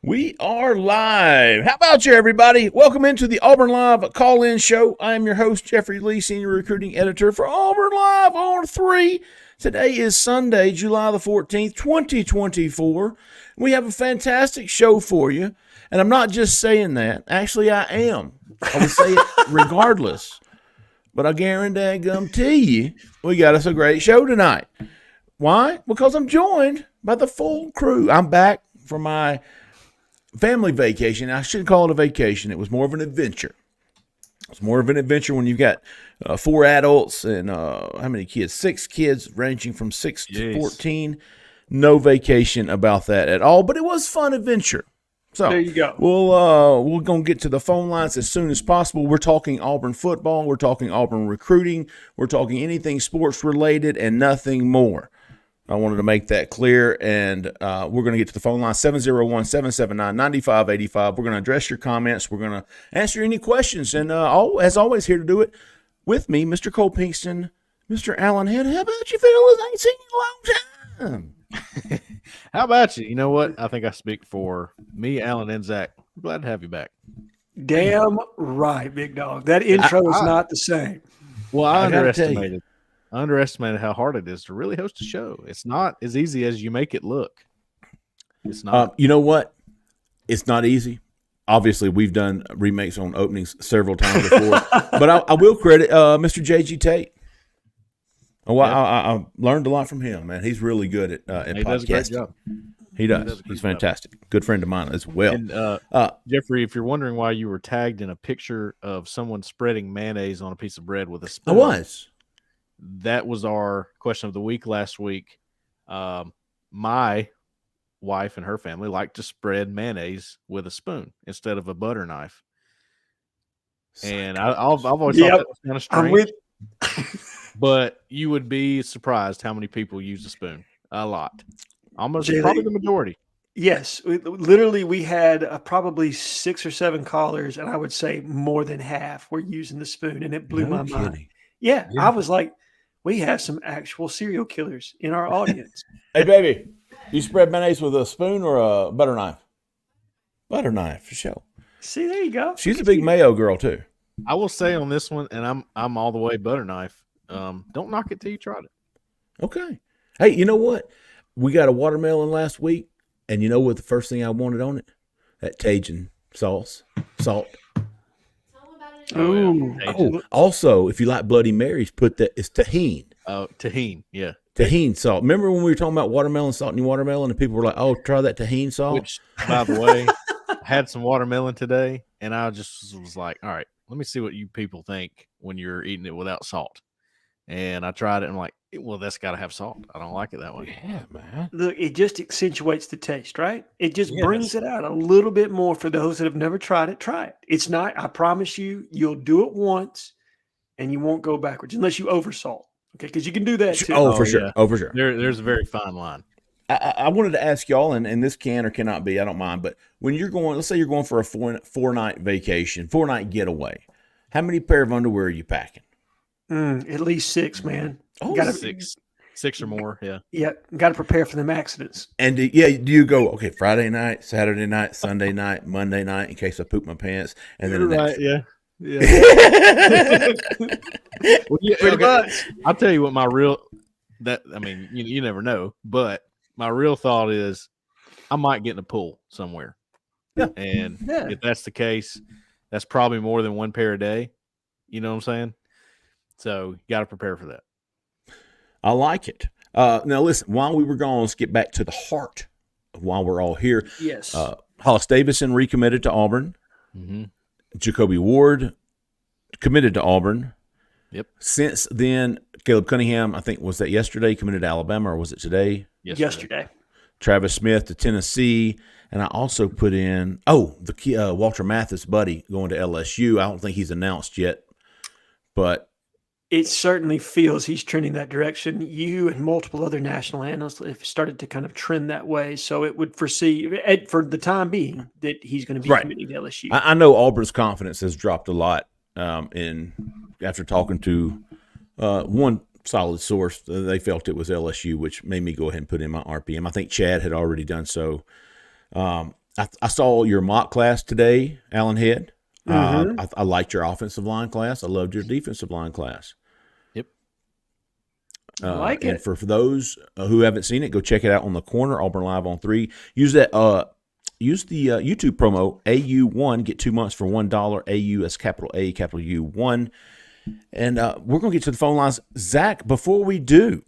We are live. How about you, everybody? Welcome into the Auburn Live call-in show. I am your host, Jeffrey Lee, Senior Recruiting Editor for Auburn Live on 3. Today is Sunday, July the 14th, 2024. We have a fantastic show for you, and I'm not just saying that. Actually, I am. I would say it regardless. But I guarantee you, we got us a great show tonight. Why? Because I'm joined by the full crew. I'm back from my family vacation. I shouldn't call it a vacation. It was more of an adventure. It's more of an adventure when you've got 4 adults and how many kids? 6 kids ranging from 6 to 14. No vacation about that at all, but it was fun adventure. So there you go. We're going to get to the phone lines as soon as possible. We're talking Auburn football. We're talking Auburn recruiting. We're talking anything sports related and nothing more. I wanted to make that clear, and we're going to get to the phone line, 701-779-9585. We're going to address your comments. We're going to answer any questions, and as always, here to do it with me, Mr. Cole Pinkston, Mr. Allen Head. How about you fellas? I ain't seen you in a long time. How about you? You know what? I think I speak for me, Allen, and Zach. I'm glad to have you back. Damn right, big dog. That intro is not the same. Well, I underestimated how hard it is to really host a show. It's not as easy as you make it look. It's not. You know what? It's not easy. Obviously, we've done remakes on openings several times before. But I will credit Mr. J.G. Tate. I learned a lot from him, man. He's really good at podcasting. Does a great job. He does. He's fantastic. Good friend of mine as well. And, Jeffrey, if you're wondering why you were tagged in a picture of someone spreading mayonnaise on a piece of bread with a spoon. I was. That was our question of the week last week. My wife and her family like to spread mayonnaise with a spoon instead of a butter knife. And I've always thought that was kind of strange. But you would be surprised how many people use a spoon. A lot. Almost probably the majority. Yes. Literally, we had probably 6 or 7 callers, and I would say more than half were using the spoon, and it blew my mind. Yeah, I was like, we have some actual serial killers in our audience. Hey, baby, you spread mayonnaise with a spoon or a butter knife? Butter knife, for sure. See, there you go. She's a big mayo girl, too. I will say on this one, and I'm all the way butter knife, don't knock it till you tried it. Okay. Hey, you know what? We got a watermelon last week, and you know what the first thing I wanted on it? That Cajun salt. Oh, also, if you like Bloody Marys, put that. It's tahini. Oh, tahini, yeah. Tahini salt. Remember when we were talking about watermelon, salt in your watermelon, and people were like, oh, try that tahini salt? Which, by the way, I had some watermelon today, and I just was like, all right, let me see what you people think when you're eating it without salt. And I tried it, and I'm like, well, that's got to have salt. I don't like it that way. Yeah, man. Look, it just accentuates the taste, right? It just brings it out a little bit more for those that have never tried it. Try it. It's not, I promise you, you'll do it once, and you won't go backwards unless you oversalt. Okay, because you can do that too. Oh, for sure. Yeah. Oh, for sure. There's a very fine line. I wanted to ask y'all, and this can or cannot be, I don't mind, but when you're going, let's say you're going for a 4-night vacation, 4-night getaway, how many pair of underwear are you packing? At least 6, man. Oh, gotta, 6 or more, yeah. Yeah, got to prepare for them accidents. And do you go, okay, Friday night, Saturday night, Sunday night, Monday night, in case I poop my pants, and then You're right, yeah. Well, Pretty much. I'll tell you what you never know, but my real thought is I might get in a pool somewhere. Yeah. And if that's the case, that's probably more than 1 pair a day. You know what I'm saying? So you got to prepare for that. I like it. Now, listen, while we were gone, let's get back to the heart of why we're all here. Yes. Hollis Davison recommitted to Auburn. Mm-hmm. Jacoby Ward committed to Auburn. Yep. Since then, Caleb Cunningham, I think, was that yesterday, committed to Alabama, or was it today? Yesterday. Travis Smith to Tennessee. And I also put in, the Walter Mathis buddy going to LSU. I don't think he's announced yet, but it certainly feels he's trending that direction. You and multiple other national analysts have started to kind of trend that way. So it would foresee, for the time being, that he's going to be committing to LSU. I know Auburn's confidence has dropped a lot after talking to one solid source. They felt it was LSU, which made me go ahead and put in my RPM. I think Chad had already done so. I saw your mock class today, Alan Head. Mm-hmm. I liked your offensive line class. I loved your defensive line class. Yep. I like and it. for those who haven't seen it, go check it out on the corner, Auburn Live on 3. Use that. Use the YouTube promo AU1. Get 2 months for $1. AU as capital A, capital U1. And we're going to get to the phone lines. Zach, before we do,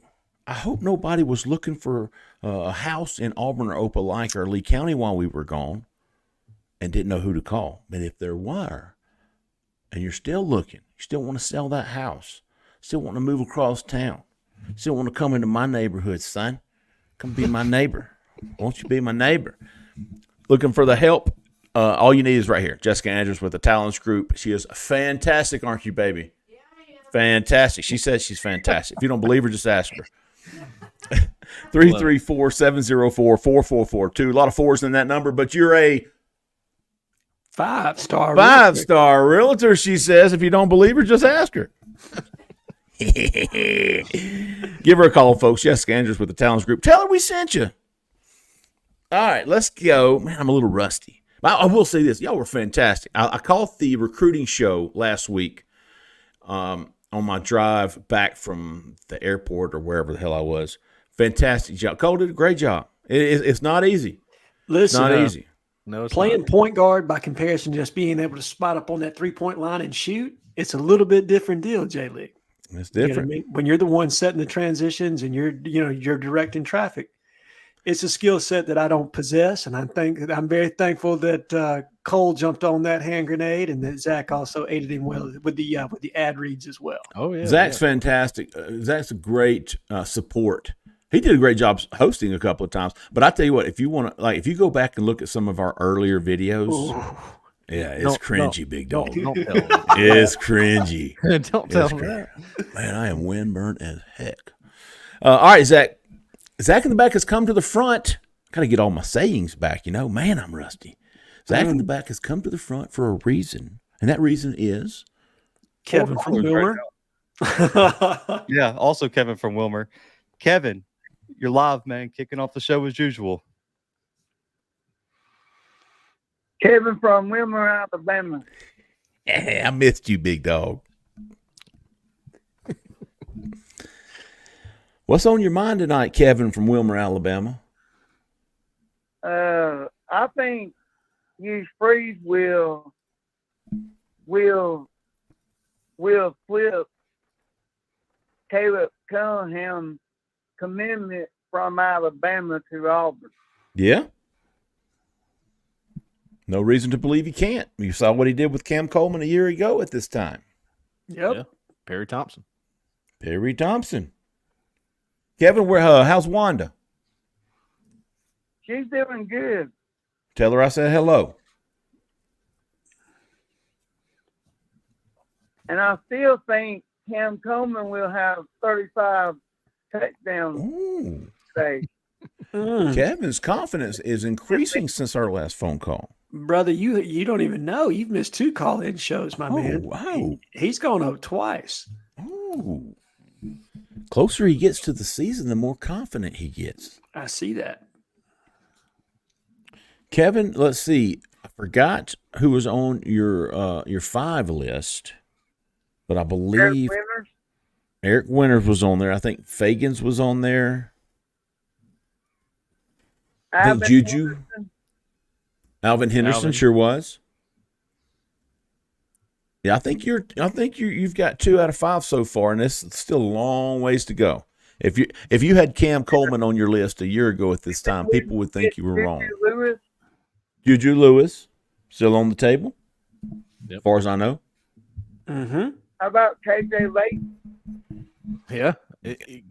I hope nobody was looking for a house in Auburn or Opelika or Lee County while we were gone and didn't know who to call. But if there were, and you're still looking, you still want to sell that house, still want to move across town, still want to come into my neighborhood, son, come be my neighbor. Won't you be my neighbor? Looking for the help, all you need is right here. Jessica Andrews with the Talents Group. She is fantastic, aren't you, baby? Yeah, I am. Fantastic. She says she's fantastic. If you don't believe her, just ask her. 334-704-4442. A lot of fours in that number, but you're a 5-star. Five-star realtor, she says. If you don't believe her, just ask her. Give her a call, folks. Jessica Andrews with the Talents Group. Tell her we sent you. All right, let's go. Man, I'm a little rusty. I will say this. Y'all were fantastic. I called the recruiting show last week on my drive back from the airport or wherever the hell I was. Fantastic job. Cole did a great job. It's not easy. Listen, it's not easy. No, it's playing not. Point guard by comparison to just being able to spot up on that 3-point line and shoot, it's a little bit different deal, J-League. It's different. You know what I mean? When you're the one setting the transitions and you're directing traffic, it's a skill set that I don't possess, and I'm very thankful that Cole jumped on that hand grenade, and that Zach also aided him well with the ad reads as well. Oh yeah, Zach's fantastic. Zach's a great support. He did a great job hosting a couple of times. But I tell you what, if you want to, if you go back and look at some of our earlier videos, yeah, it's cringy, big dog. Don't tell me. It's cringy. Don't tell me that. Man, I am windburnt as heck. All right, Zach. Zach in the back has come to the front. Got to get all my sayings back, Man, I'm rusty. Zach in the back has come to the front for a reason, and that reason is Kevin from Wilmer. Yeah, also Kevin from Wilmer. Kevin, you're live, man. Kicking off the show as usual. Kevin from Wilmer, Alabama. I missed you, big dog. What's on your mind tonight, Kevin from Wilmer, Alabama? I think you Freeze will flip Caleb Cunningham commitment from Alabama to Auburn. Yeah. No reason to believe he can't. You saw what he did with Cam Coleman a year ago at this time. Yep. Yeah. Perry Thompson. Kevin, how's Wanda? She's doing good. Tell her I said hello. And I still think Cam Coleman will have 35 touchdowns today. Kevin's confidence is increasing since our last phone call. Brother, you don't even know. You've missed 2 call-in shows, my man. Wow. He's gone up twice. Oh. Closer he gets to the season, the more confident he gets. I see that. Kevin, let's see. I forgot who was on your 5 list, but I believe Eric Winters was on there. I think Fagans was on there. I think Juju. Alvin Henderson sure was. Yeah, I think you've got 2 out of 5 so far, and it's still a long ways to go. If you had Cam Coleman on your list a year ago at this time, people would think you were wrong. Juju Lewis still on the table, as far as I know. Mm-hmm. How about KJ Lake? Yeah,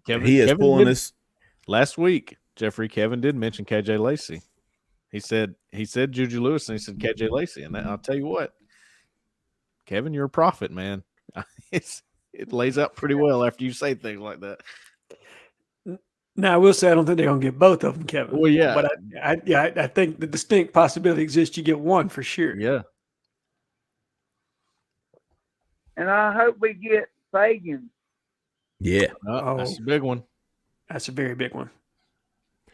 Kevin pulling this last week. Kevin did mention KJ Lacey. He said Juju Lewis, and he said KJ Lacey, and I'll tell you what, Kevin, you're a prophet, man. It lays out pretty well after you say things like that. Now, I will say I don't think they're going to get both of them, Kevin. Well, yeah. But I think the distinct possibility exists you get one for sure. Yeah. And I hope we get Fagan. Yeah. That's a big one. That's a very big one.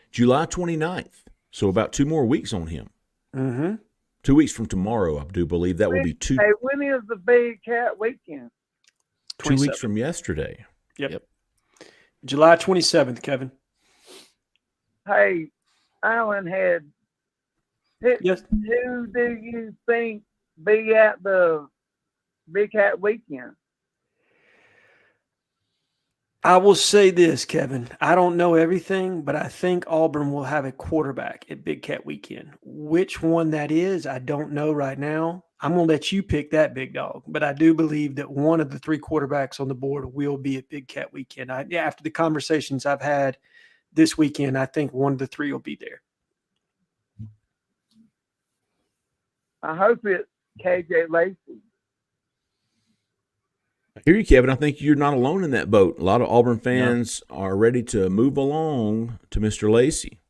July 29th. So about 2 more weeks on him. Mm-hmm. 2 weeks from tomorrow, I do believe that will be two. Hey, when is the Big Cat weekend? 2 weeks from yesterday. Yep. July 27th, Kevin. Hey, Alan Head. Yes. Who do you think be at the Big Cat weekend? I will say this, Kevin. I don't know everything, but I think Auburn will have a quarterback at Big Cat weekend. Which one that is, I don't know right now. I'm going to let you pick that, big dog. But I do believe that one of the 3 quarterbacks on the board will be at Big Cat weekend. After the conversations I've had this weekend, I think one of the 3 will be there. I hope it's KJ Lacey. I hear you, Kevin. I think you're not alone in that boat. A lot of Auburn fans are ready to move along to Mr. Lacey.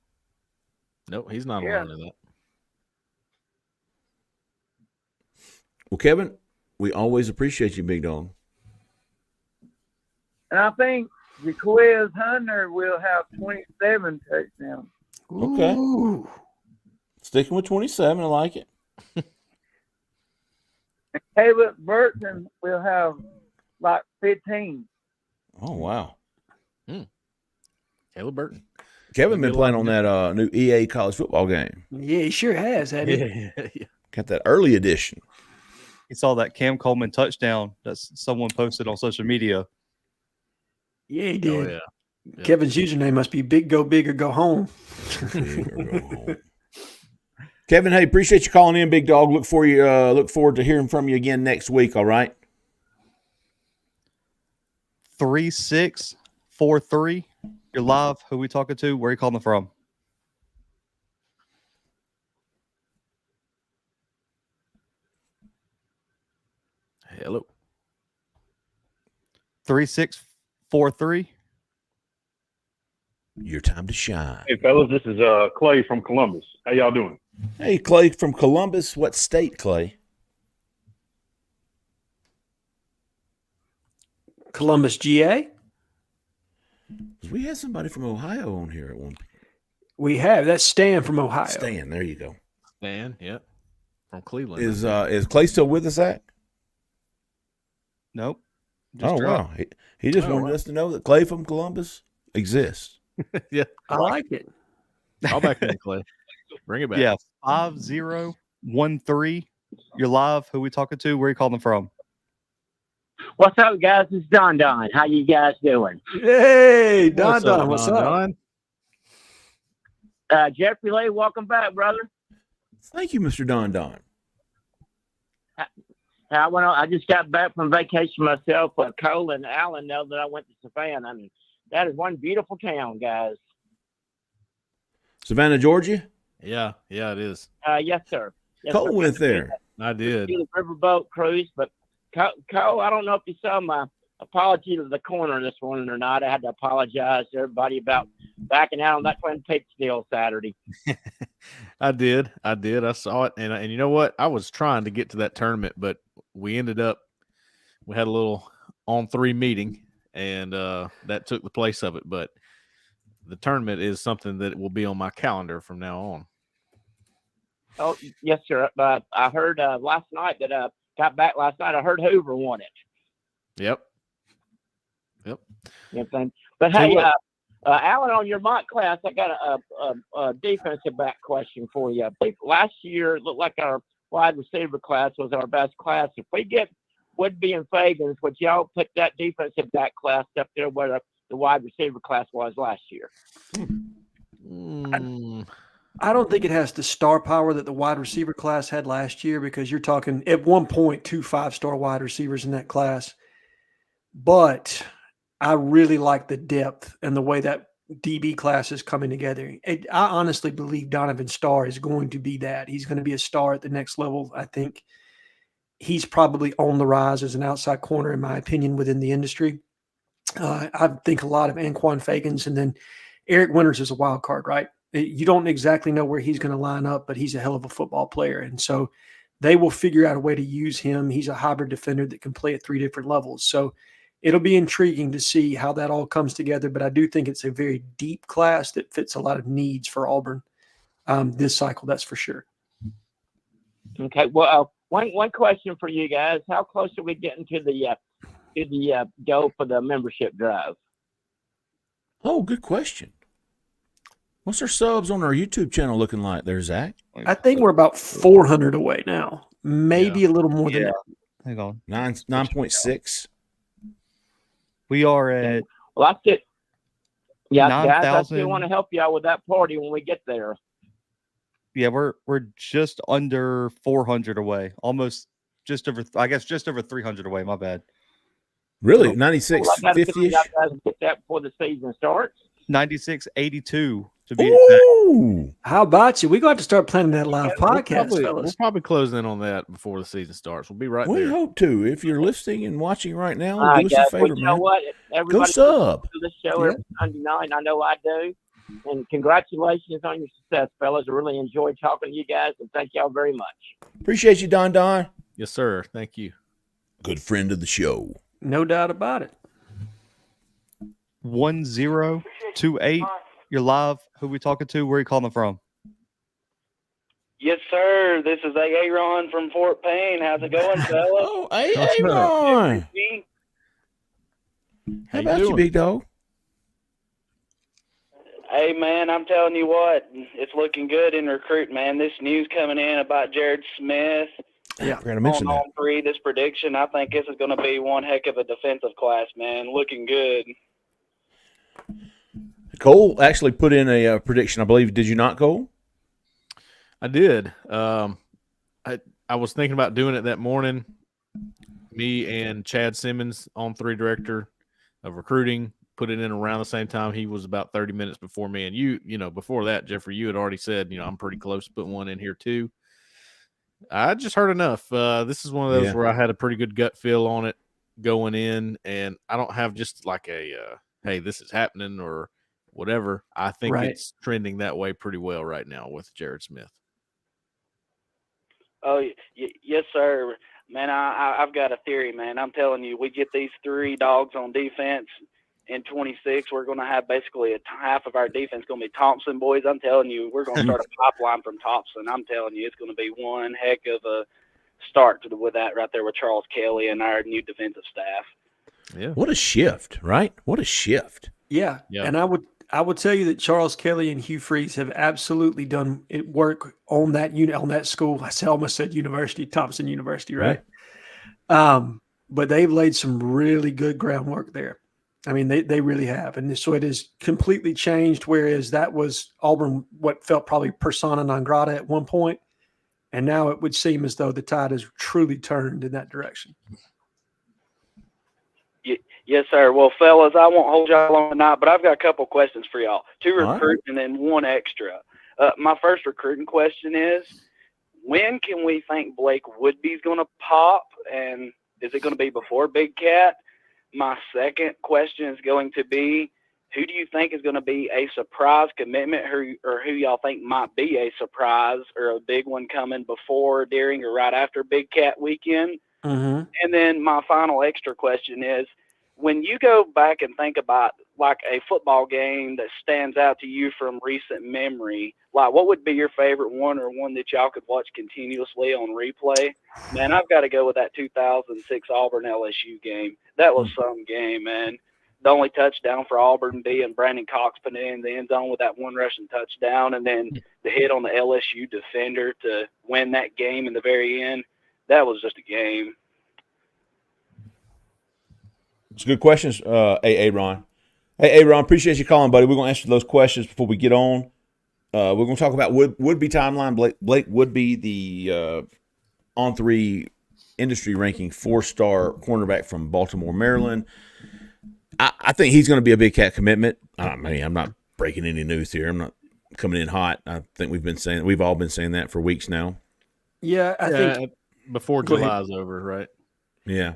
Nope, he's not alone in that. Well, Kevin, we always appreciate you, big dog. And I think Jaquiz Hunter will have 27 touchdowns. Okay. Ooh. Sticking with 27, I like it. And Caleb Burton will have like 15. Oh, wow. Caleb Burton. Kevin been playing on that new EA college football game. Yeah, he sure has, hasn't he? Yeah. Got that early edition. He saw that Cam Coleman touchdown that someone posted on social media. Yeah, he did. Oh, yeah. Kevin's username must be Big Go Big or Go Home. Kevin, hey, appreciate you calling in, big dog. Look forward to hearing from you again next week, all right? 3643. You're live. Who we talking to? Where are you calling from? Hello. 3643. Your time to shine. Hey, fellas, this is Clay from Columbus. How y'all doing? Hey, Clay from Columbus. What state, Clay? Columbus, GA. We had somebody from Ohio on here at one point. We have. That's Stan from Ohio. Stan, there you go. Stan, yep. From Cleveland. Is Clay still with us, Zach? Nope. Wow. He just wanted us to know that Clay from Columbus exists. Yeah. I like it. Call back in, Clay. Bring it back. Yeah, 5013. You're live. Who we talking to? Where are you calling from? What's up, guys? It's Don. How you guys doing? Hey, Don. What's up? Jeffrey Lee, welcome back, brother. Thank you, Mr. Don. I just got back from vacation myself. Cole and Alan know that I went to Savannah. I mean, that is one beautiful town, guys. Savannah, Georgia? Yeah, it is. Yes, sir. Yes, Cole sir. went there. I did. The riverboat cruise, but Cole, I don't know if you saw my apology to the corner this morning or not. I had to apologize to everybody about backing out on that Twin Peaks deal Saturday. I did. I saw it, and you know what? I was trying to get to that tournament, but we had a little on-3 meeting, and that took the place of it. But the tournament is something that will be on my calendar from now on. Oh, yes, sir. But I heard last night that got back last night. I heard Hoover won it. Yep. You know what I'm but hey, Alan, on your mock class, I got a defensive back question for you. I think last year it looked like our wide receiver class was our best class. If we get Woodby and Fagans, would y'all put that defensive back class up there where the wide receiver class was last year? I don't think it has the star power that the wide receiver class had last year, because you're talking at one point 2 5-star wide receivers in that class. But I really like the depth and the way that DB class is coming together. I honestly believe Donovan Starr is going to be that. He's going to be a star at the next level. I think he's probably on the rise as an outside corner, in my opinion, within the industry. I think a lot of Anquan Fagans, and then Eric Winters is a wild card, right? You don't exactly know where he's going to line up, but he's a hell of a football player. And so they will figure out a way to use him. He's a hybrid defender that can play at 3 different levels. So it'll be intriguing to see how that all comes together. But I do think it's a very deep class that fits a lot of needs for Auburn this cycle. That's for sure. Okay. Well, one question for you guys: how close are we getting to the go for the membership drive? Oh, good question. What's our subs on our YouTube channel looking like there, Zach? I think we're about 400 away now. Maybe a little more than that. Hang on. 9.6. We are at Well, that's it. Yeah, 9, guys, I 000. still want to help you out with that party when we get there. Yeah, we're just under 400 away. Almost just over 300 away, my bad. Really? Well, 96.50-ish? guys get that before the season starts. 96.82 to be exact. Ooh. How about you? We're going to have to start planning that live podcast, We'll fellas. probably close in on that before the season starts. We'll be right We there. hope to. If you're listening and watching right now, All right, do us a guys. favor, Well, you know man. what? Go Everybody sub. to this show every Sunday night. I know I do. And congratulations on your success, fellas. I really enjoyed talking to you guys, and thank y'all very much. Appreciate you, Don Don. Yes, sir. Thank you. Good friend of the show. No doubt about it. 1028. You're live. Who we talking to? Where are you calling from? Yes, sir. This is Aaron from Fort Payne. How's it going, fellas? Oh, hey, Ron. How about you, big dog? Hey, man, I'm telling you what, it's looking good in recruiting, man. This news coming in about Jared Smith Yeah, I forgot to mention that. on 3, this prediction, I think this is going to be one heck of a defensive class, man. Looking good. Cole actually put in a prediction, I believe. Did you not, Cole? I did. I was thinking about doing it that morning. Me and Chad Simmons, on 3 director of recruiting, put it in around the same time. He was about 30 minutes before me. And you know, before that, Jeffrey, you had already said, I'm pretty close to putting one in here too. I just heard enough. This is one of those where I had a pretty good gut feel on it going in, and I don't have just like a hey, this is happening or whatever. I think it's trending that way pretty well right now with Jared Smith. Oh, yes, sir. Man, I've got a theory, man. I'm telling you, we get these 3 dogs on defense in 26. We're going to have basically half of our defense going to be Thompson boys. I'm telling you, we're going to start a pipeline from Thompson. I'm telling you, it's going to be one heck of a start with that right there with Charles Kelly and our new defensive staff. Yeah. What a shift, right? What a shift. Yeah. And I would tell you that Charles Kelly and Hugh Freeze have absolutely done work on that unit, on that school. Selma said university, Thompson University, right? But they've laid some really good groundwork there. I mean, they really have. And so it has completely changed, whereas that was Auburn, what felt probably persona non grata at one point. And now it would seem as though the tide has truly turned in that direction. Yes, sir. Well, fellas, I won't hold y'all long tonight, but I've got a couple questions for y'all. 2 recruiting and then 1 extra. My first recruiting question is, when can we think Blake Woodby's going to pop? And is it going to be before Big Cat? My second question is going to be, who do you think is going to be a surprise commitment, or who y'all think might be a surprise or a big one coming before, during, or right after Big Cat weekend? Mm-hmm. And then my final extra question is, when you go back and think about like a football game that stands out to you from recent memory, like what would be your favorite one, or one that y'all could watch continuously on replay? Man, I've got to go with that 2006 Auburn LSU game. That was some game, man. The only touchdown for Auburn being Brandon Cox putting it in the end zone with that 1 rushing touchdown, and then the hit on the LSU defender to win that game in the very end. That was just a game. It's good questions, Aaron. Hey, Aaron, appreciate you calling, buddy. We're going to answer those questions before we get on. We're going to talk about Woodby timeline. Blake Woodby, the on 3 industry ranking 4-star cornerback from Baltimore, Maryland. I think he's going to be a Big Cat commitment. I mean, I'm not breaking any news here. I'm not coming in hot. I think we've all been saying that for weeks now. Yeah, I think before July's over, right? Yeah.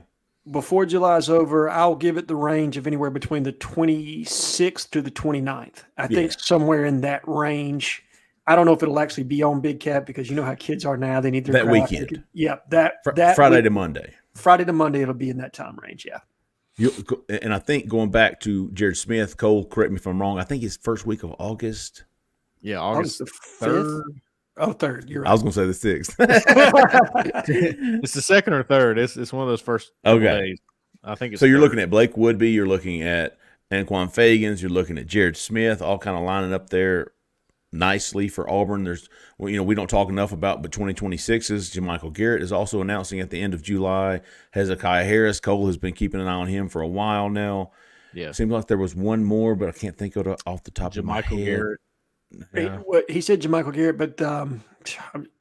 Before July's over, I'll give it the range of anywhere between the 26th to the 29th. I think somewhere in that range. I don't know if it'll actually be on Big Cat, because you know how kids are now. They need their that weekend. That Friday to Monday. Friday to Monday, it'll be in that time range. Yeah. And I think going back to Jared Smith, Cole, correct me if I'm wrong, I think it's first week of August. Yeah, August the 3rd. Oh, third. You're right. I was going to say the sixth. It's the second or third. It's one of those first days. I think it's so. You're third. looking at Blake Woodby. You're looking at Anquan Fagans. You're looking at Jared Smith. All kind of lining up there nicely for Auburn. There's, we don't talk enough about, but 2026's Jamichael Garrett is also announcing at the end of July. Hezekiah Harris. Cole has been keeping an eye on him for a while now. Yeah, seems like there was one more, but I can't think of it off the top of my head. Garrett. Yeah. He said Jamichael Garrett, but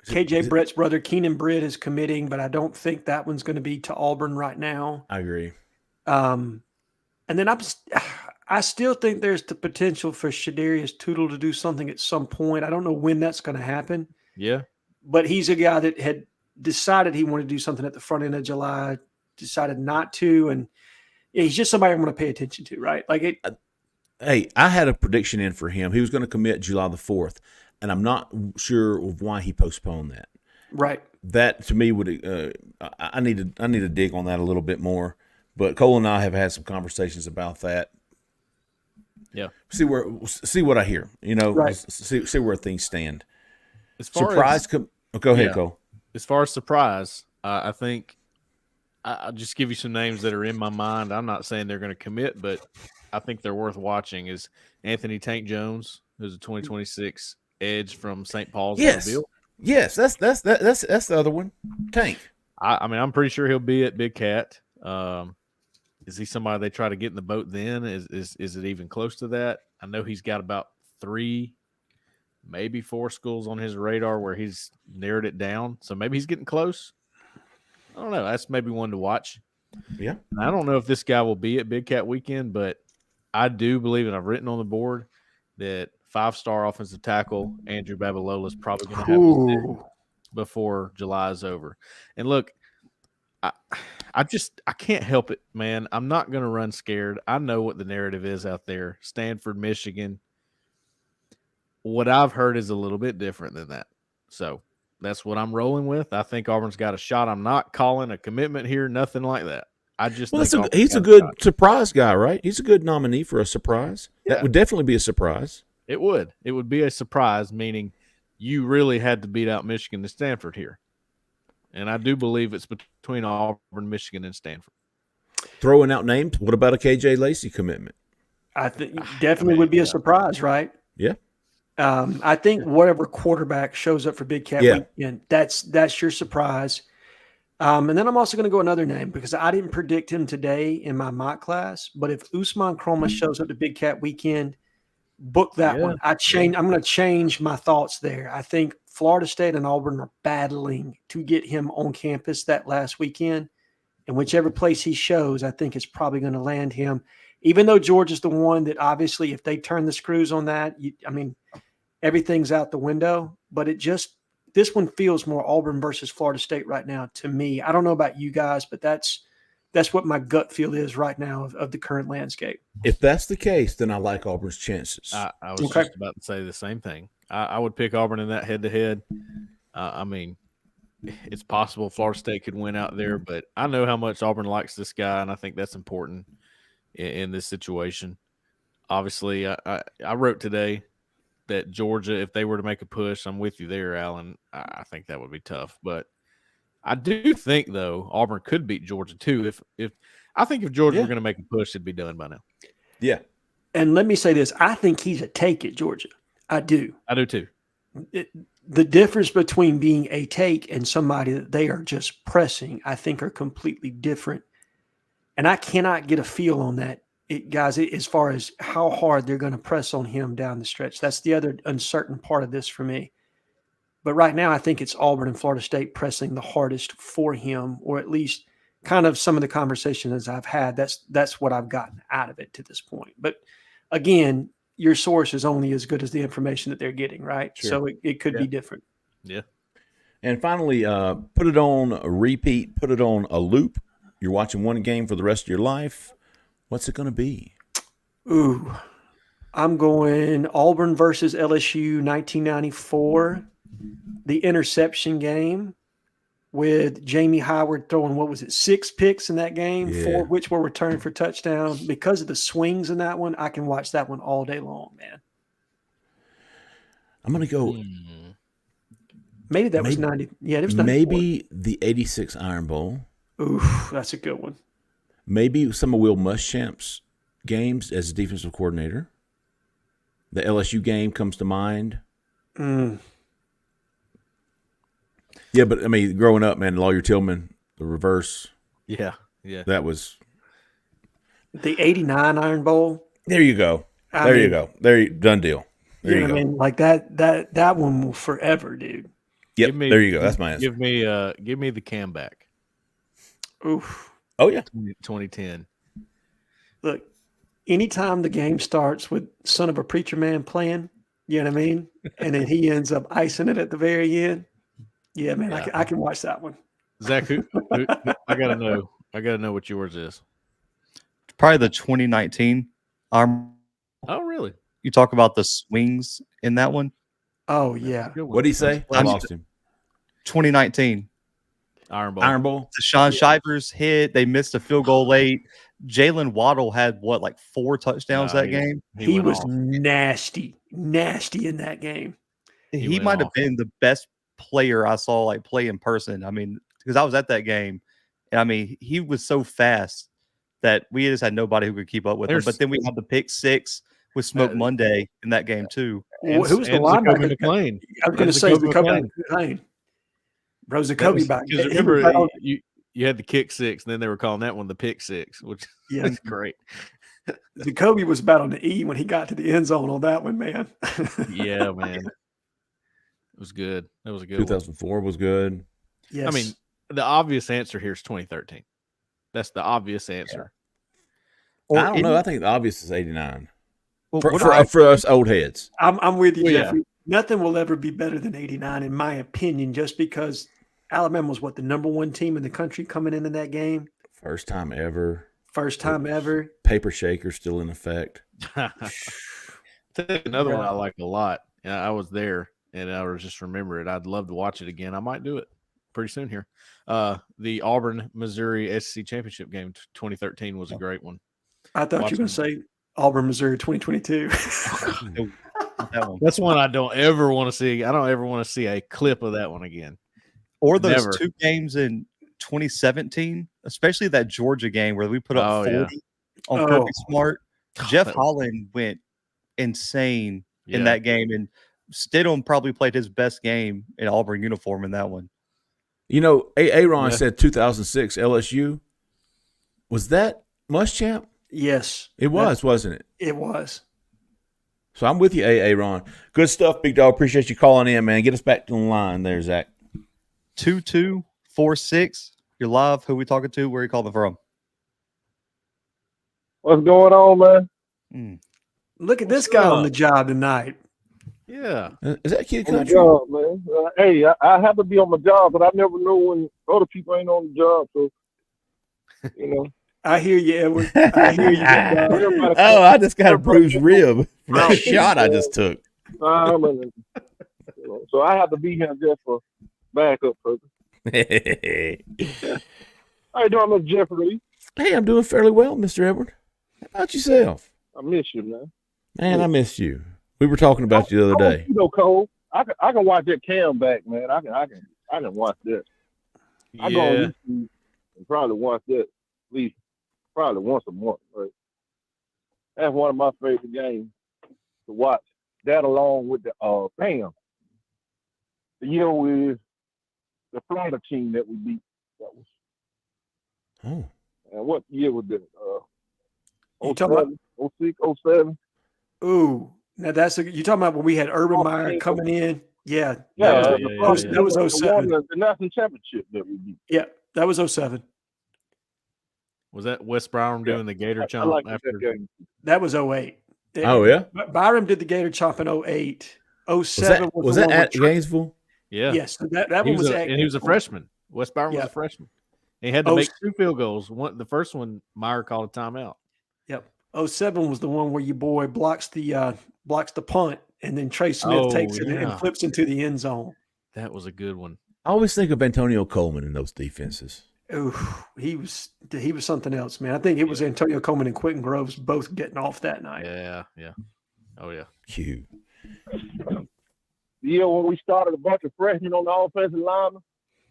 KJ Brett's brother Keenan Britt is committing, but I don't think that one's going to be to Auburn right now. I agree. And then I still think there's the potential for Shadarius Tootle to do something at some point. I don't know when that's going to happen. Yeah, but he's a guy that had decided he wanted to do something at the front end of July, decided not to, and he's just somebody I'm going to pay attention to, right? Hey, I had a prediction in for him. He was going to commit July the 4th, and I'm not sure of why he postponed that. Right. That to me would I need to dig on that a little bit more. But Cole and I have had some conversations about that. Yeah. See what I hear. Right. See where things stand. As far surprise. Go ahead, Cole. As far as surprise, I think I'll just give you some names that are in my mind. I'm not saying they're going to commit, but I think they're worth watching. Is Anthony Tank Jones, who's a 2026 edge from St. Paul's. Yes, that's the other one. Tank. I mean, I'm pretty sure he'll be at Big Cat. Is he somebody they try to get in the boat then? Is it even close to that? I know he's got about 3, maybe 4 schools on his radar where he's narrowed it down. So maybe he's getting close. I don't know. That's maybe one to watch. Yeah. And I don't know if this guy will be at Big Cat weekend, but I do believe, and I've written on the board, that 5-star offensive tackle Andrew Babalola is probably going to have his day before July is over. And look, I can't help it, man. I'm not going to run scared. I know what the narrative is out there. Stanford, Michigan. What I've heard is a little bit different than that. So that's what I'm rolling with. I think Auburn's got a shot. I'm not calling a commitment here, nothing like that. I just think he's a good surprise guy, right? He's a good nominee for a surprise. Yeah. That would definitely be a surprise. It would. It would be a surprise, meaning you really had to beat out Michigan and Stanford here. And I do believe it's between Auburn, Michigan, and Stanford. Throwing out names, what about a KJ Lacey commitment? I think definitely would be a surprise, right? Yeah. I think whatever quarterback shows up for Big Cat weekend, that's your surprise. And then I'm also going to go another name because I didn't predict him today in my mock class. But if Usman Kroma shows up to Big Cat weekend, book that one. I'm going to change my thoughts there. I think Florida State and Auburn are battling to get him on campus that last weekend. And whichever place he shows, I think it's probably going to land him. Even though Georgia's the one that obviously if they turn the screws on that, everything's out the window. But this one feels more Auburn versus Florida State right now to me. I don't know about you guys, but that's what my gut feel is right now of the current landscape. If that's the case, then I like Auburn's chances. I was just about to say the same thing. I would pick Auburn in that head-to-head. It's possible Florida State could win out there, but I know how much Auburn likes this guy, and I think that's important in this situation. Obviously, I wrote today that Georgia, if they were to make a push, I'm with you there, Alan. I think that would be tough. But I do think, though, Auburn could beat Georgia, too. If Georgia were going to make a push, it'd be done by now. Yeah. And let me say this. I think he's a take at Georgia. I do. I do, too. The difference between being a take and somebody that they are just pressing, I think, are completely different. And I cannot get a feel on that, guys, as far as how hard they're going to press on him down the stretch. That's the other uncertain part of this for me. But right now, I think it's Auburn and Florida State pressing the hardest for him, or at least kind of some of the conversations I've had. That's what I've gotten out of it to this point. But again, your source is only as good as the information that they're getting, right? Sure. So it could be different. Yeah. And finally, put it on a repeat, put it on a loop. You're watching one game for the rest of your life. What's it going to be? Ooh, I'm going Auburn versus LSU 1994, the interception game with Jamie Howard throwing, 6 picks in that game, 4 which were returned for touchdown. Because of the swings in that one, I can watch that one all day long, man. I'm going to go Maybe that was 90. Yeah, it was 94. Maybe the 86 Iron Bowl. Oof, that's a good one. Maybe some of Will Muschamp's games as a defensive coordinator. The LSU game comes to mind. Mm. Yeah, but I mean, growing up, man, Lawyer Tillman, the reverse. Yeah. That was the 89 Iron Bowl. There you go. You go. Done deal. There you go. I mean, like that one will forever, dude. Yep. There you go. That's my answer. Give me the Cam back. Oof. Oh yeah. 2010. Look, anytime the game starts with son of a preacher man playing, you know what I mean? And then he ends up icing it at the very end. Yeah, man, yeah. I can watch that one. Zach, who I gotta know what yours is. Probably the 2019 Oh, really? You talk about the swings in that one? Oh, yeah. What did he say? I lost him. 2019. Iron Bowl. Deshaun Shivers hit. They missed a field goal late. Jalen Waddle had, 4 touchdowns that game? He was nasty in that game. He might have been the best player I saw play in person. I mean, because I was at that game. And, I mean, he was so fast that we just had nobody who could keep up with him. But then we had the pick six with Smoke Monday in that game too. Who was the linebacker? I was going to say Jacoby McClain. Bro, Jacoby back. Remember, you had the kick six, and then they were calling that one the pick six, which is great. Jacoby was about on the E when he got to the end zone on that one, man. Yeah, man. It was good. That was a good 2004 was good. Yes. I mean, the obvious answer here is 2013. That's the obvious answer. Yeah. I don't know. I think the obvious is 89. Well, for us old heads. I'm with you, Jeffrey. Yeah. Nothing will ever be better than 89, in my opinion, just because Alabama was the number one team in the country coming into that game. First time ever. Paper shaker still in effect. Another one I like a lot. I was there, and I was just remember it. I'd love to watch it again. I might do it pretty soon here. The Auburn, Missouri SEC Championship game 2013 was a great one. I thought you were going to say Auburn, Missouri 2022. That's one I don't ever want to see. I don't ever want to see a clip of that one again. Or those two games in 2017, especially that Georgia game where we put up 40 on Kirby Smart. Jeff Holland went insane in that game, and Stidham probably played his best game in Auburn uniform in that one. You know, Aaron said 2006 LSU. Was that Muschamp? Yes. It was, wasn't it? It was. So I'm with you, Aaron. Good stuff, big dog. Appreciate you calling in, man. Get us back to the line there, Zach. 2246. You're live. Who we talking to? Where are you calling from? What's going on, man? Look at this guy on the job tonight. Yeah. Is that Kid Country? Job, man. Hey, I have to be on my job, but I never know when other people ain't on the job. So, you know. I hear you, Edward. I hear you. I just got a bruised rib from that shot I just took. So I have to be here just for backup purpose. How you doing, Mr. Jeffrey? Hey, I'm doing fairly well, Mr. Edward. How about yourself? I miss you, man. Man, I miss you. We were talking about you the other day. You know, Cole, I can watch that Cam back, man. I can watch that. Yeah. I go on YouTube and probably watch that at least probably once a month. Right? That's one of my favorite games to watch. That along with the Pam. With the Florida team that we beat. That was. Oh. And what year was that? 07, 06, 07? Ooh. Now you talking about when we had Urban Meyer coming in? Yeah. That was 07. The national championship that we beat. Yeah, that was 07. Was that Wes Byram doing the Gator Chomp after? That was 08. Oh, yeah? Byram did the Gator Chomp in 08. 07 was that at Gainesville? Yeah. Yes, that one was at and he was a freshman. Wes Byram was a freshman. And he had to make 2 field goals. The first one, Meyer called a timeout. Yep. 07 was the one where your boy blocks the punt, and then Trey Smith takes it and flips into the end zone. That was a good one. I always think of Antonio Coleman in those defenses. Oh, he was something else, man. I think it was Antonio Coleman and Quentin Groves both getting off that night. Yeah. Oh, yeah. Cute. the year when we started a bunch of freshmen on the offensive lineman.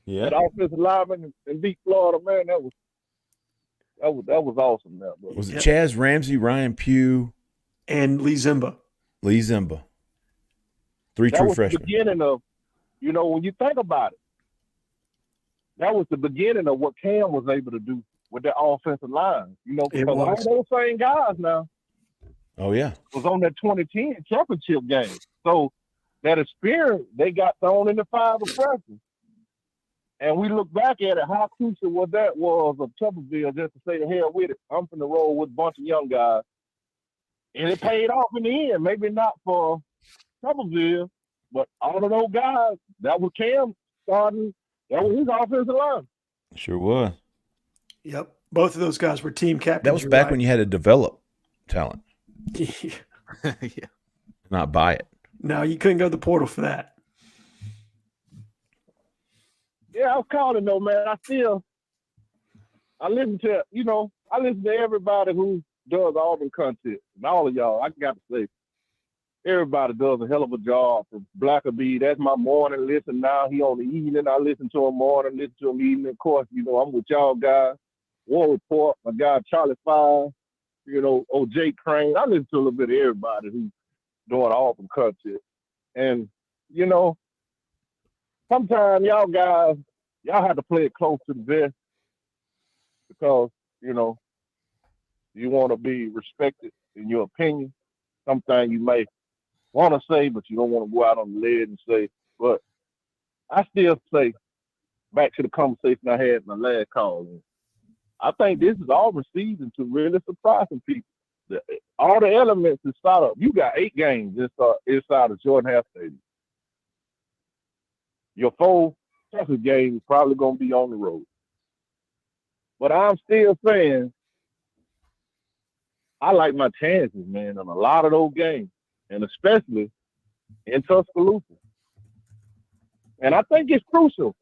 Yeah. The offensive lineman and beat Florida, man, that was awesome. Was it Chaz Ramsey, Ryan Pugh, and Lee Zimba? Three true freshmen. The beginning of, when you think about it, that was the beginning of what Cam was able to do with that offensive line. Because all those same guys now. Oh, yeah. Was on that 2010 championship game. So that experience, they got thrown in the 5 of freshmen. And we look back at it, how crucial was of Tuberville just to say the hell with it. I'm from the road with a bunch of young guys. And it paid off in the end. Maybe not for Tuberville, but all of those guys, that was Cam starting. That was his offensive line. Sure was. Yep. Both of those guys were team captains. That was back when you had to develop talent. Yeah. Not buy it. No, you couldn't go to the portal for that. Yeah, I was calling though, man. I listen to everybody who does Auburn content. And all of y'all, I got to say, everybody does a hell of a job. From Blackerby, that's my morning listen now. He on the evening. I listen to him morning, listen to him evening. Of course, I'm with y'all guys. War Report, my guy Charlie Five, Jake Crane. I listen to a little bit of everybody who's doing Auburn content. And, sometimes y'all guys, y'all have to play it close to the vest because, you want to be respected in your opinion. Sometimes you may want to say, but you don't want to go out on the ledge and say. But I still say, back to the conversation I had in my last call, I think this is Auburn season to really surprise some people. All the elements to start up. You got 8 games inside of Jordan Hare Stadium. Your 4 Texas games is probably going to be on the road. But I'm still saying I like my chances, man, on a lot of those games, and especially in Tuscaloosa. And I think it's crucial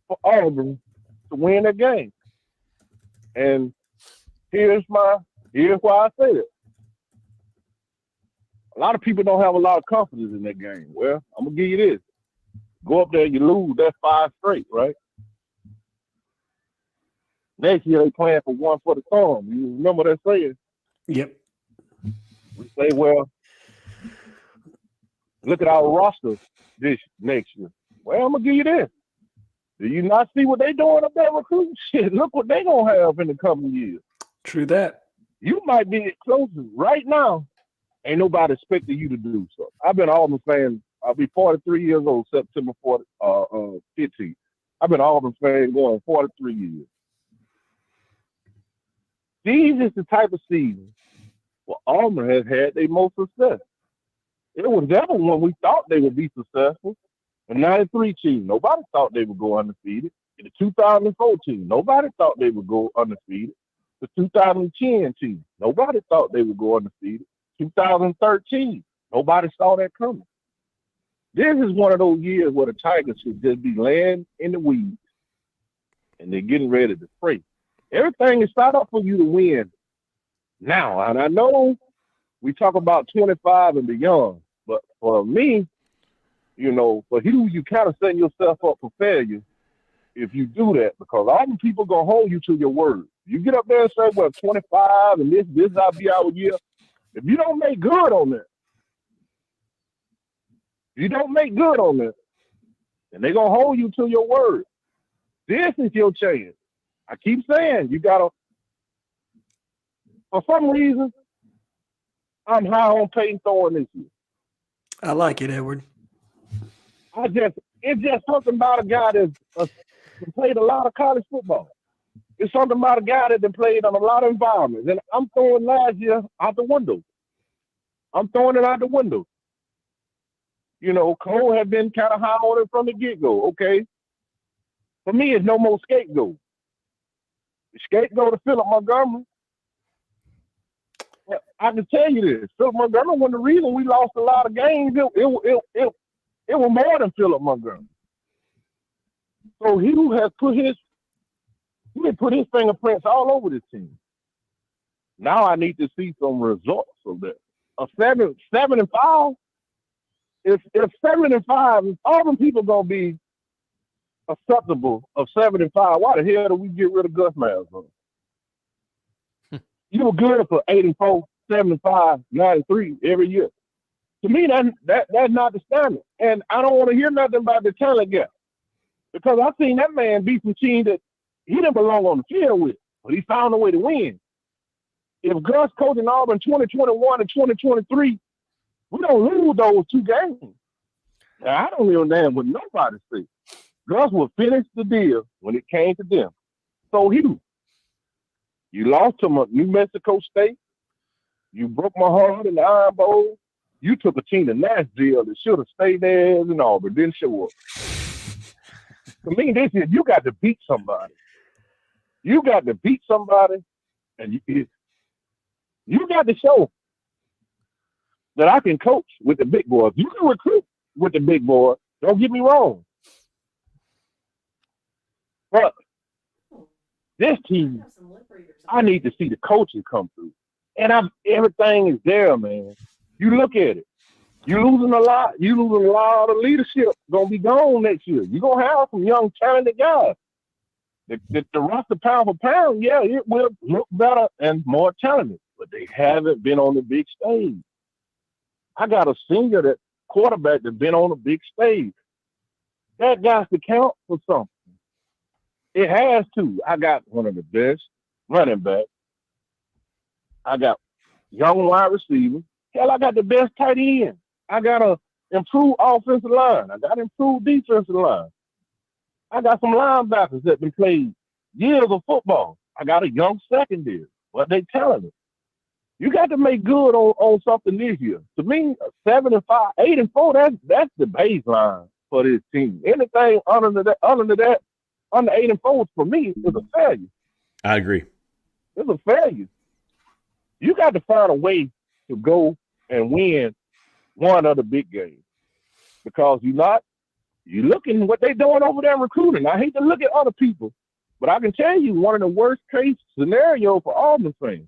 for Auburn to win that game. And here's why I say that. A lot of people don't have a lot of confidence in that game. Well, I'm going to give you this. Go up there, you lose, that's 5 straight, right? Next year, they playing for one for the thumb. You remember that saying? Yep. We say, well, look at our roster this next year. Well, I'm going to give you this. Do you not see what they doing up there recruiting? Shit, look what they going to have in the coming years. True that. You might be closer right now. Ain't nobody expecting you to do so. I've been Auburn fan. I'll be 43 years old September 15th. I've been Auburn fan going 43 years. These is the type of season where Auburn has had their most success. It was never when we thought they would be successful. The 93 team, nobody thought they would go undefeated. In the 2014, nobody thought they would go undefeated. The 2010 team, nobody thought they would go undefeated. 2013, nobody saw that coming. This is one of those years where the Tigers should just be laying in the weeds and they're getting ready to pray. Everything is set up for you to win now. And I know we talk about 25 and beyond, but for me, for you, you kind of setting yourself up for failure if you do that, because all the people going to hold you to your word. You get up there and say, well, 25 and this will be our year. If you don't make good on that, and they're going to hold you to your word. This is your chance. I keep saying you got to, for some reason, I'm high on Peyton Thorne this year. I like it, Edward. It's just something about a guy that played a lot of college football. It's something about a guy that played in a lot of environments. And I'm throwing last year out the window. Cole had been kind of high on it from the get-go. Okay. For me, it's no more scapegoat. The scapegoat is Philip Montgomery. I can tell you this. Philip Montgomery was the reason we lost a lot of games. It was more than Philip Montgomery. So he has put his fingerprints all over this team. Now I need to see some results of that. A 7-5. if 7-5, if Auburn people gonna be acceptable of 7-5, why the hell do we get rid of Gus Malzahn? You were good for 8-4, 7-5, 9-3 every year. To me, that's not the standard. And I don't want to hear nothing about the talent gap. Because I've seen that man beat some teams that he didn't belong on the field with, but he found a way to win. If Gus coaching Auburn 2021 and 2023, we don't lose those 2 games. Now, I don't give a damn what nobody says. Gus will finish the deal when it came to them. So you lost to New Mexico State. You broke my heart in the Iron Bowl. You took a team to Nashville that should have stayed there in Auburn, didn't show up. To me, this is you got to beat somebody. You got to beat somebody, and you got to show that I can coach with the big boys. You can recruit with the big boys. Don't get me wrong. But this team, I need to see the coaching come through. And everything is there, man. You look at it. You're losing a lot. You losing a lot of leadership. Going to be gone next year. You're going to have some young, talented guys. The roster pound for pound, yeah, it will look better and more talented. But they haven't been on the big stage. I got a senior that quarterback that's been on the big stage. That got to count for something. It has to. I got one of the best running backs. I got young wide receivers. Hell, I got the best tight end. I got an improved offensive line. I got an improved defensive line. I got some linebackers that been played years of football. I got a young secondary. What they telling me. You got to make good on something this year. To me, 7-5, 8-4, that's the baseline for this team. Anything under that, under 8-4 for me is a failure. I agree. It's a failure. You got to find a way to go and win one of the big games, because you're looking what they're doing over there in recruiting. I hate to look at other people, but I can tell you one of the worst case scenarios for Auburn fans.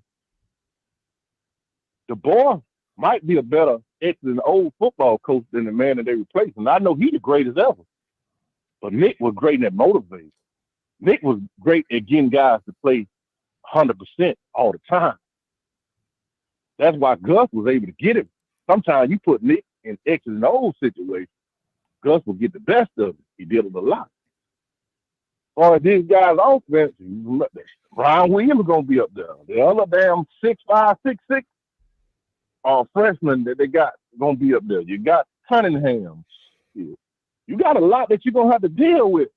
The boy might be a better ex-and-old football coach than the man that they replaced. And I know he's the greatest ever. But Nick was great at motivating. Nick was great at getting guys to play 100% all the time. That's why Gus was able to get it. Sometimes you put Nick in X's and O's situation, Gus will get the best of it. He did it a lot. Or these guys offense, Ryan Williams is gonna be up there. The other damn 6'5", 6'6" freshmen that they got gonna be up there. You got Cunningham. You got a lot that you're gonna have to deal with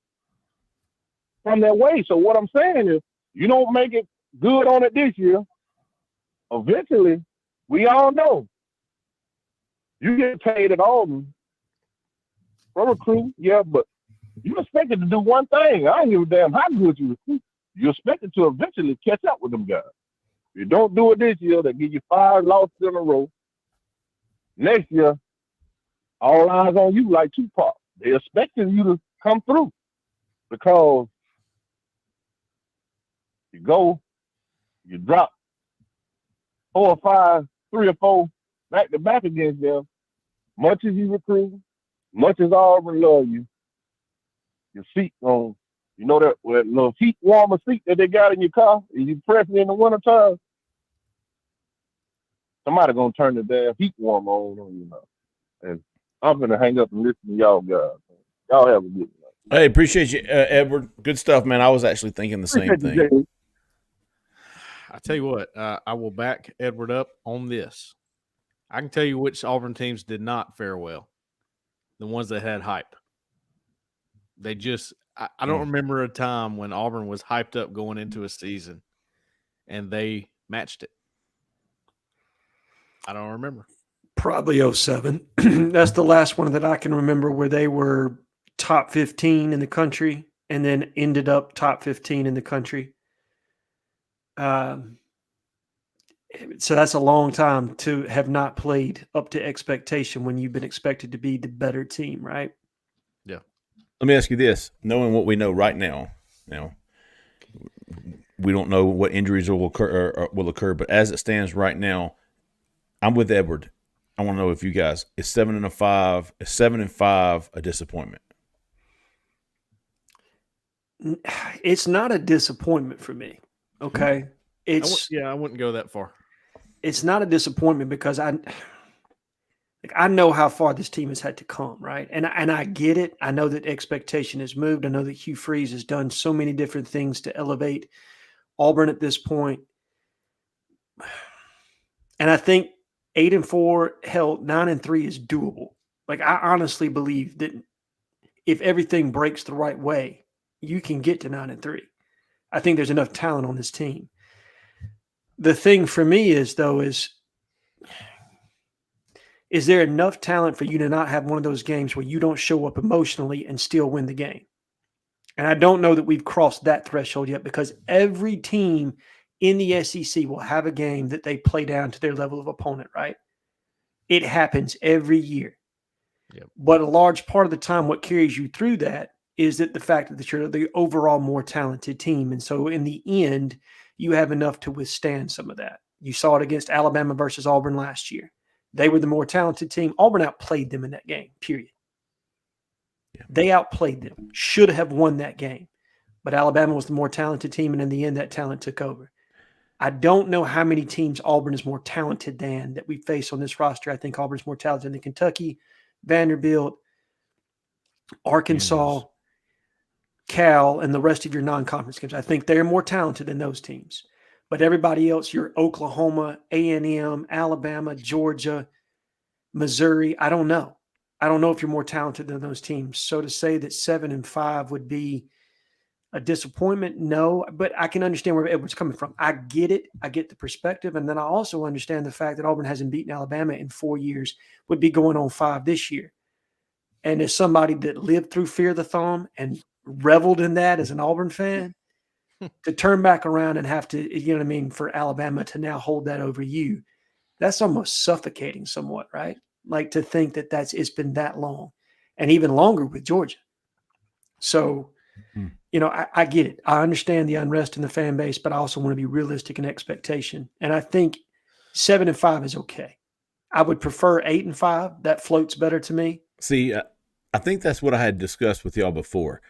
from that way. So what I'm saying is, you don't make it good on it this year, eventually, we all know you get paid at Auburn for recruit, yeah, but you expected to do one thing. I don't give a damn how good you recruit. You expected to eventually catch up with them guys. If you don't do it this year, they give you 5 losses in a row. Next year, all eyes on you like Tupac. They're expecting you to come through, because you go, you drop 4 or 5, 3 or 4 back to back against them. Much as you recruit, much as Auburn love you, your seat on, you know that little heat warmer seat that they got in your car, and you press it in the wintertime, somebody gonna turn the damn heat warmer on you now. And I'm gonna hang up and listen to y'all guys. Y'all have a good night. Hey, appreciate you, Edward. Good stuff, man. I was actually thinking the same thing. I tell you what, I will back Edward up on this. I can tell you which Auburn teams did not fare well. The ones that had hype. They just – I don't remember a time when Auburn was hyped up going into a season and they matched it. I don't remember. Probably 07. That's the last one that I can remember where they were top 15 in the country and then ended up top 15 in the country. So that's a long time to have not played up to expectation when you've been expected to be the better team, right? Yeah. Let me ask you this. Knowing what we know right now, we don't know what injuries will occur, but as it stands right now, I'm with Edward. I want to know if you guys is 7-5 a disappointment? It's not a disappointment for me. Okay, I wouldn't go that far. It's not a disappointment because I know how far this team has had to come, right? And I get it. I know that expectation has moved. I know that Hugh Freeze has done so many different things to elevate Auburn at this point. And I think 8-4, hell, 9-3 is doable. Like, I honestly believe that if everything breaks the right way, you can get to 9-3. I think there's enough talent on this team. The thing for me is there enough talent for you to not have one of those games where you don't show up emotionally and still win the game? And I don't know that we've crossed that threshold yet, because every team in the SEC will have a game that they play down to their level of opponent, right? It happens every year. Yep. But a large part of the time, what carries you through that is that the fact that you're the overall more talented team. And so in the end, you have enough to withstand some of that. You saw it against Alabama versus Auburn last year. They were the more talented team. Auburn outplayed them in that game, period. Yeah. They outplayed them, should have won that game. But Alabama was the more talented team, and in the end, that talent took over. I don't know how many teams Auburn is more talented than that we face on this roster. I think Auburn's more talented than Kentucky, Vanderbilt, Arkansas, Cal, and the rest of your non-conference games. I think they're more talented than those teams. But everybody else, your Oklahoma, A&M, Alabama, Georgia, Missouri, I don't know. I don't know if you're more talented than those teams. So to say that 7-5 would be a disappointment, no. But I can understand where Edward's coming from. I get it. I get the perspective. And then I also understand the fact that Auburn hasn't beaten Alabama in 4 years, would be going on 5 this year. And as somebody that lived through Fear the Thumb and reveled in that as an Auburn fan, to turn back around and have to, you know what I mean, for Alabama to now hold that over you, that's almost suffocating somewhat, right? Like, to think that it's been that long, and even longer with Georgia. So, you know, I get it. I understand the unrest in the fan base, but I also want to be realistic in expectation. And I think 7-5 is okay. I would prefer 8-5. That floats better to me. See, I think that's what I had discussed with y'all before.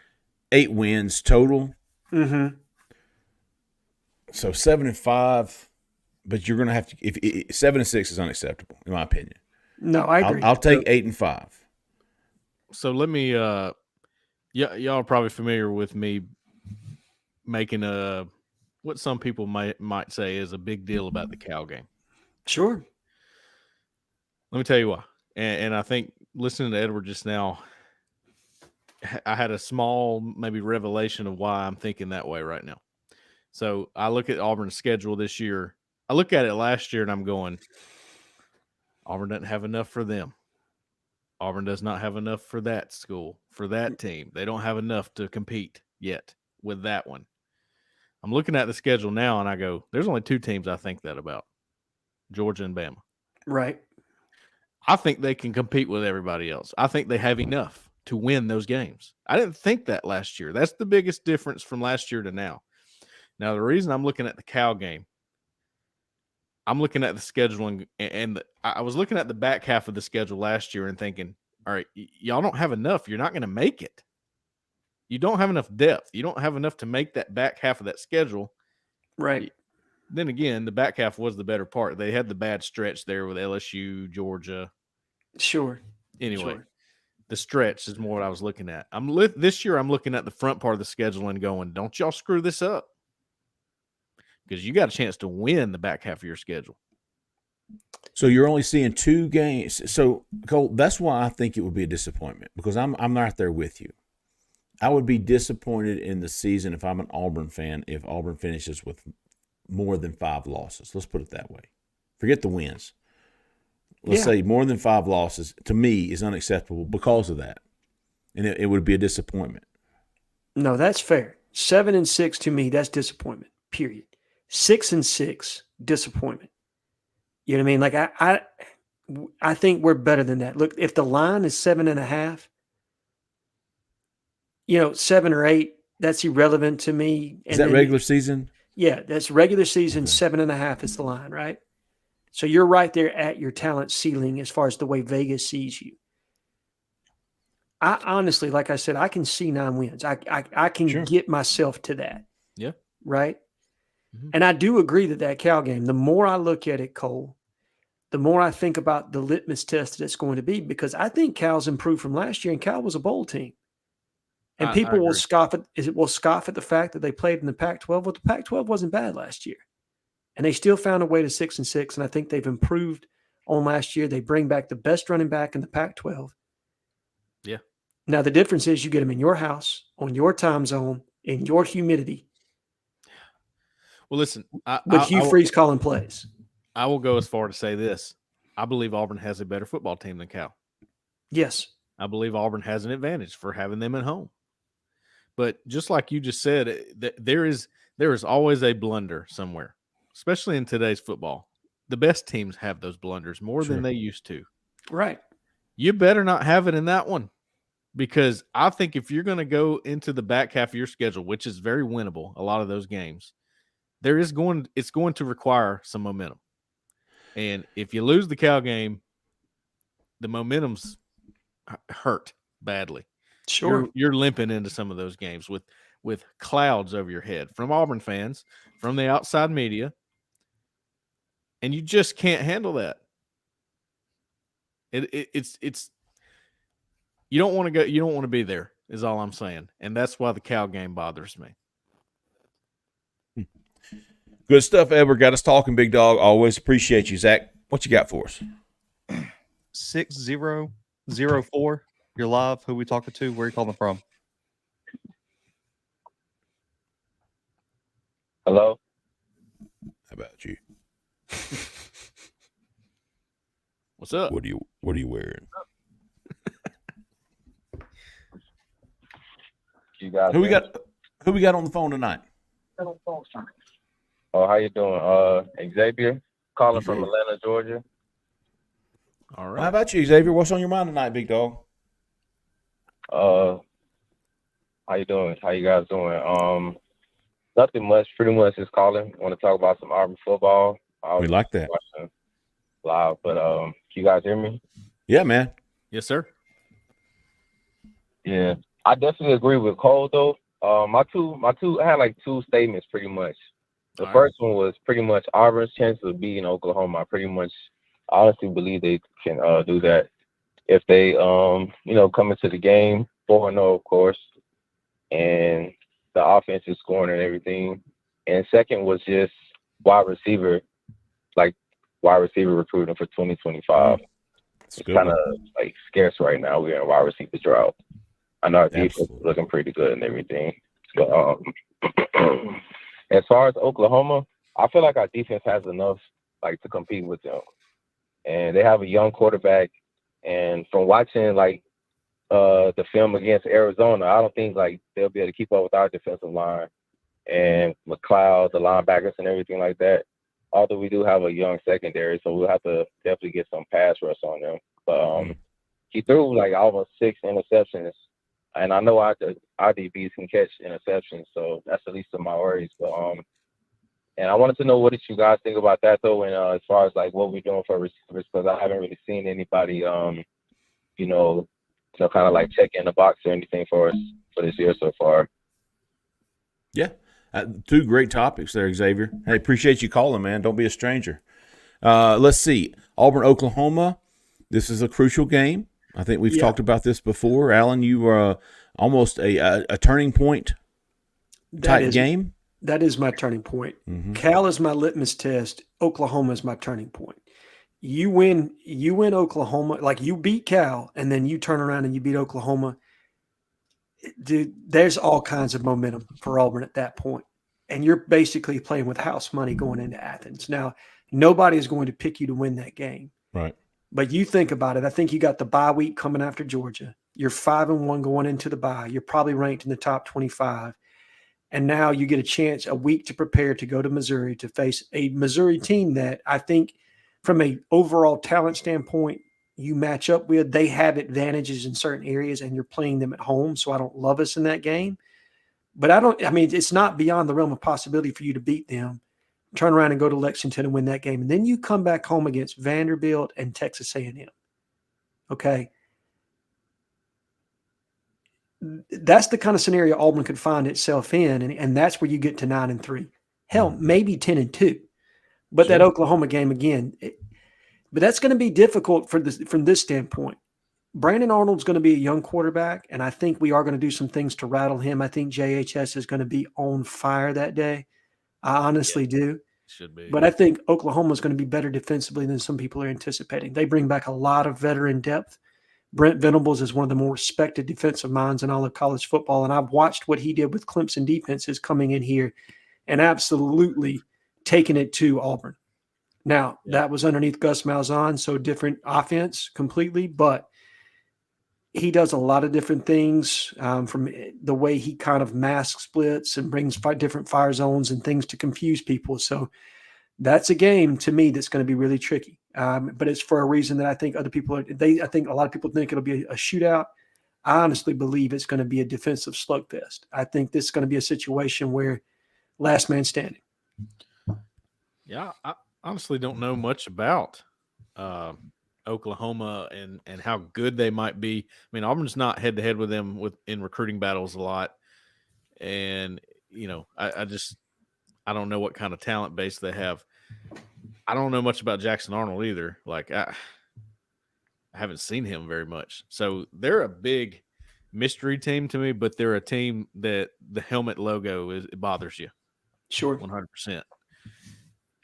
8 wins total. Mm-hmm. So 7-5, but you're going to have to. If 7-6 is unacceptable, in my opinion. No, I agree. I'll take 8-5. So let me. Y'all are probably familiar with me making what some people might say is a big deal about the Cal game. Sure. Let me tell you why. And I think listening to Edward just now, I had a small maybe revelation of why I'm thinking that way right now. So I look at Auburn's schedule this year. I look at it last year and I'm going, Auburn doesn't have enough for them. Auburn does not have enough for that school, for that team. They don't have enough to compete yet with that one. I'm looking at the schedule now and I go, there's only 2 teams I think that about, Georgia and Bama. Right. I think they can compete with everybody else. I think they have enough to win those games. I didn't think that last year. That's the biggest difference from last year to now. Now, the reason I'm looking at the Cal game, I'm looking at the scheduling, and I was looking at the back half of the schedule last year and thinking, all right, y'all don't have enough. You're not going to make it. You don't have enough depth. You don't have enough to make that back half of that schedule. Right. Then again, the back half was the better part. They had the bad stretch there with LSU, Georgia. Sure. Anyway, Sure. The stretch is more what I was looking at. This year, I'm looking at the front part of the schedule and going, don't y'all screw this up. Because you got a chance to win the back half of your schedule. So you're only seeing 2 games. So, Cole, that's why I think it would be a disappointment, because I'm right there with you. I would be disappointed in the season if I'm an Auburn fan if Auburn finishes with more than 5 losses. Let's put it that way. Forget the wins. Let's say more than 5 losses, to me, is unacceptable because of that. And it would be a disappointment. No, that's fair. 7-6 to me, that's disappointment, period. 6-6, disappointment. You know what I mean? Like, I think we're better than that. Look, if the line is 7.5, 7 or 8, that's irrelevant to me. Is that regular season? Yeah, that's regular season. Okay. 7.5 is the line, right? So you're right there at your talent ceiling as far as the way Vegas sees you. I honestly, like I said, I can see 9 wins. I can get myself to that. Yeah. Right. Mm-hmm. And I do agree that Cal game, the more I look at it, Cole, the more I think about the litmus test that it's going to be, because I think Cal's improved from last year, and Cal was a bowl team. And people will scoff at the fact that they played in the Pac-12. Well, the Pac-12 wasn't bad last year. And they still found a way to 6-6, and I think they've improved on last year. They bring back the best running back in the Pac-12. Yeah. Now, the difference is you get them in your house, on your time zone, in your humidity. Well, listen. With Hugh Freeze calling plays. I will go as far to say this. I believe Auburn has a better football team than Cal. Yes. I believe Auburn has an advantage for having them at home. But just like you just said, there is always a blunder somewhere, especially in today's football. The best teams have those blunders more than they used to. Right. You better not have it in that one, because I think if you're going to go into the back half of your schedule, which is very winnable, a lot of those games, it's going to require some momentum. And if you lose the Cal game, the momentum's hurt badly. Sure. You're limping into some of those games with clouds over your head from Auburn fans, from the outside media, and you just can't handle that. It's you don't want to go, you don't want to be there, is all I'm saying. And that's why the Cal game bothers me. Good stuff, Edward. Got us talking, big dog. Always appreciate you, Zach. What you got for us? 6004. You're live. Who we talking to? Where are you calling from? Hello. How about you? What's up? What are you wearing? You guys. Who we got on the phone tonight? Oh, how you doing? Xavier, calling from Atlanta, Georgia. All right. How about you, Xavier? What's on your mind tonight, big dog? How you doing? How you guys doing? Nothing much. Pretty much just calling. Want to talk about some Auburn football. We like that. Live, but can you guys hear me? Yeah, man. Yes, sir. Yeah, I definitely agree with Cole though. I had like two statements pretty much. The first one was pretty much Auburn's chance of beating Oklahoma. I pretty much honestly believe they can do that if they come into the game 4-0, of course, and the offense is scoring and everything. And second was just wide receiver recruiting for 2025. It's kind of like scarce right now. We're in a wide receiver drought. I know our defense is looking pretty good and everything. So, as far as Oklahoma, I feel like our defense has enough to compete with them. And they have a young quarterback. And from watching the film against Arizona, I don't think they'll be able to keep up with our defensive line and McLeod, the linebackers and everything like that. Although we do have a young secondary, so we'll have to definitely get some pass rush on them. But he threw almost 6 interceptions. And I know our DBs can catch interceptions, so that's the least of my worries. But and I wanted to know what did you guys think about that though, and as far as what we're doing for receivers, because I haven't really seen anybody kind of check in the box or anything for us for this year so far. Yeah, 2 great topics there, Xavier. Hey, appreciate you calling, man. Don't be a stranger. Let's see, Auburn, Oklahoma. This is a crucial game. I think we've talked about this before. Alan, you are almost a turning point type game. That is my turning point. Mm-hmm. Cal is my litmus test. Oklahoma is my turning point. You win Oklahoma, you beat Cal, and then you turn around and you beat Oklahoma. Dude, there's all kinds of momentum for Auburn at that point. And you're basically playing with house money going into Athens. Now, nobody is going to pick you to win that game. Right. But you think about it. I think you got the bye week coming after Georgia. You're 5-1 going into the bye. You're probably ranked in the top 25. And now you get a week to prepare to go to Missouri to face a Missouri team that I think from a overall talent standpoint you match up with. They have advantages in certain areas and you're playing them at home. So I don't love us in that game. But it's not beyond the realm of possibility for you to beat them. turn around and go to Lexington and win that game. And then you come back home against Vanderbilt and Texas A&M. Okay. That's the kind of scenario Auburn could find itself in. And that's where you get to 9-3. Hell, maybe 10-2. But that Oklahoma game again, but that's going to be difficult from this standpoint. Brandon Arnold's going to be a young quarterback, and I think we are going to do some things to rattle him. I think JHS is going to be on fire that day. I honestly do. Should be. But I think Oklahoma is going to be better defensively than some people are anticipating. They bring back a lot of veteran depth. Brent Venables is one of the more respected defensive minds in all of college football, and I've watched what he did with Clemson defenses coming in here and absolutely taking it to Auburn. Now, that was underneath Gus Malzahn, so different offense completely, but he does a lot of different things from the way he kind of mask splits and brings different fire zones and things to confuse people. So that's a game to me that's going to be really tricky. But it's for a reason that I think I think a lot of people think it'll be a shootout. I honestly believe it's going to be a defensive slugfest. I think this is going to be a situation where last man standing. Yeah, I honestly don't know much about Oklahoma and how good they might be. I mean, Auburn's not head to head with them in recruiting battles a lot, and I don't know what kind of talent base they have. I don't know much about Jackson Arnold either. Like I haven't seen him very much, so they're a big mystery team to me. But they're a team that the helmet logo it bothers you. Sure, 100%.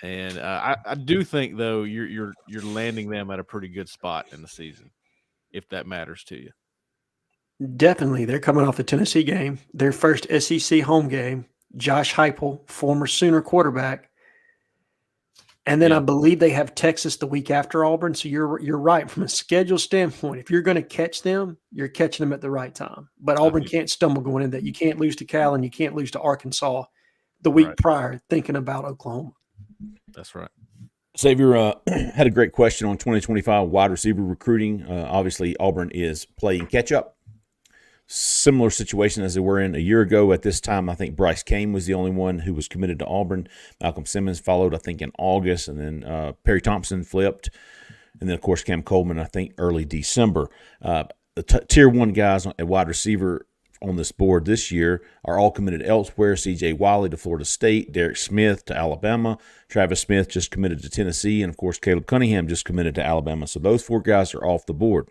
And I do think though you're landing them at a pretty good spot in the season, if that matters to you. Definitely, they're coming off the Tennessee game, their first SEC home game. Josh Heupel, former Sooner quarterback, and then I believe they have Texas the week after Auburn. So you're right from a schedule standpoint. If you're going to catch them, you're catching them at the right time. But Auburn can't stumble going in that. You can't lose to Cal and you can't lose to Arkansas the week prior, thinking about Oklahoma. That's right. Xavier had a great question on 2025 wide receiver recruiting. Obviously, Auburn is playing catch-up. Similar situation as they were in a year ago. At this time, I think Bryce Kane was the only one who was committed to Auburn. Malcolm Simmons followed, I think, in August, and then Perry Thompson flipped. And then, of course, Cam Coleman, I think, early December. The Tier 1 guys at wide receiver on this board this year are all committed elsewhere. C.J. Wiley to Florida State, Derek Smith to Alabama, Travis Smith just committed to Tennessee, and, of course, Caleb Cunningham just committed to Alabama. So those four guys are off the board.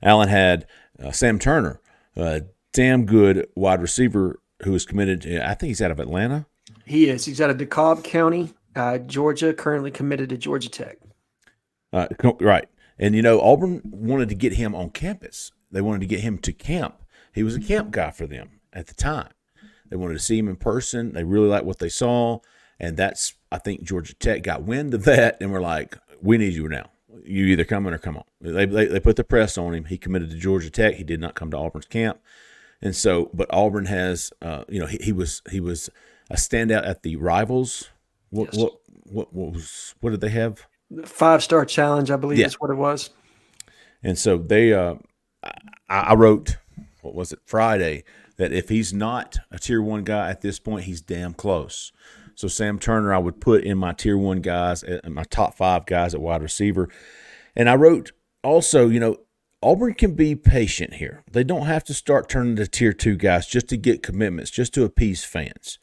Allen had Sam Turner, a damn good wide receiver who is committed to, I think he's out of Atlanta. He is. He's out of DeKalb County, Georgia, currently committed to Georgia Tech. Right. And, Auburn wanted to get him on campus. They wanted to get him to camp. He was a camp guy for them at the time. They wanted to see him in person. They really liked what they saw. And that's, I think, Georgia Tech got wind of that and were like, we need you now. You either come in or come on. They put the press on him. He committed to Georgia Tech. He did not come to Auburn's camp. And so, but Auburn has, he was a standout at the Rivals. What did they have? The 5-star challenge, I believe is what it was. And so they, I wrote, Friday, that if he's not a Tier 1 guy at this point, he's damn close. So Sam Turner I would put in my Tier 1 guys, my top 5 guys at wide receiver. And I wrote also, Auburn can be patient here. They don't have to start turning to Tier 2 guys just to get commitments, just to appease fans.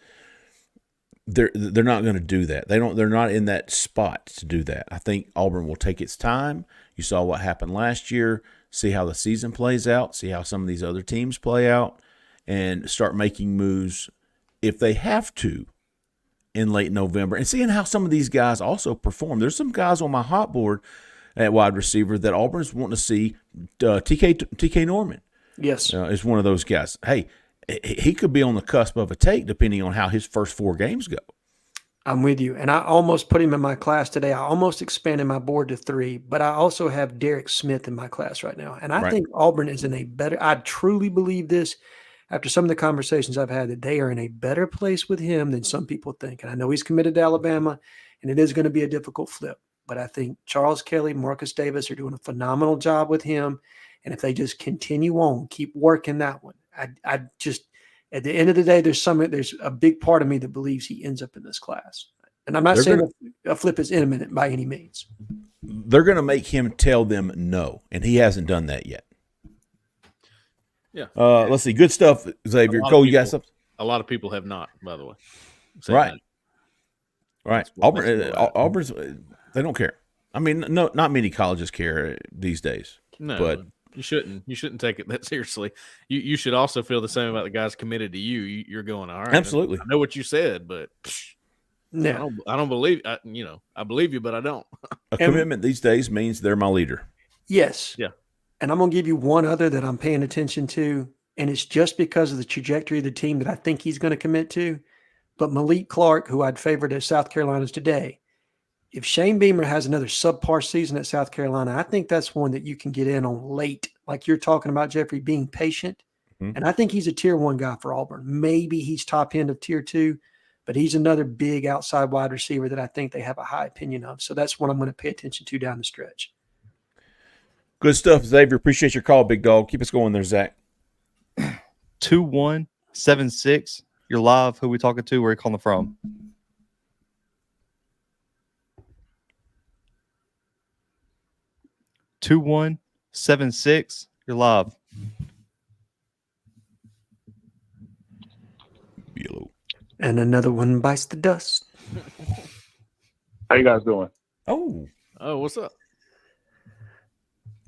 They're not going to do that. They're not in that spot to do that. I think Auburn will take its time. You saw what happened last year. See how the season plays out. See how some of these other teams play out, and start making moves if they have to in late November, and seeing how some of these guys also perform. There's some guys on my hot board at wide receiver that Auburn's wanting to see. TK Norman, yes, is one of those guys. Hey, he could be on the cusp of a take depending on how his first 4 games go. I'm with you, and I almost put him in my class today. I almost expanded my board to 3, but I also have Derek Smith in my class right now, and I think Auburn is in a better. I truly believe this. After some of the conversations I've had, that they are in a better place with him than some people think. And I know he's committed to Alabama, and it is going to be a difficult flip. But I think Charles Kelly, Marcus Davis are doing a phenomenal job with him. And if they just continue on, keep working that one, I just, at the end of the day, there's a big part of me that believes he ends up in this class. And I'm not saying a flip is imminent by any means. They're going to make him tell them no, and he hasn't done that yet. Yeah. Let's see. Good stuff, Xavier. Cole, you got something? A lot of people have not, by the way. Right. Right. Auburn's, they don't care. I mean, no, not many colleges care these days. No, but you shouldn't. You shouldn't take it that seriously. You should also feel the same about the guys committed to you. You're going, all right. Absolutely. I know what you said, but no, I don't believe. I believe you, but I don't. A commitment these days means they're my leader. Yes. Yeah. And I'm going to give you one other that I'm paying attention to, and it's just because of the trajectory of the team that I think he's going to commit to. But Malik Clark, who I'd favored at South Carolina's today, if Shane Beamer has another subpar season at South Carolina, I think that's one that you can get in on late, like you're talking about, Jeffrey, being patient. Mm-hmm. And I think he's a tier 1 guy for Auburn. Maybe he's top end of tier 2, but he's another big outside wide receiver that I think they have a high opinion of. So that's what I'm going to pay attention to down the stretch. Good stuff, Xavier. Appreciate your call, big dog. Keep us going there, Zach. 2176. You're live. Who we talking to? Where are you calling from? (2176). You're live. Yellow. And another one bites the dust. How you guys doing? Oh, what's up?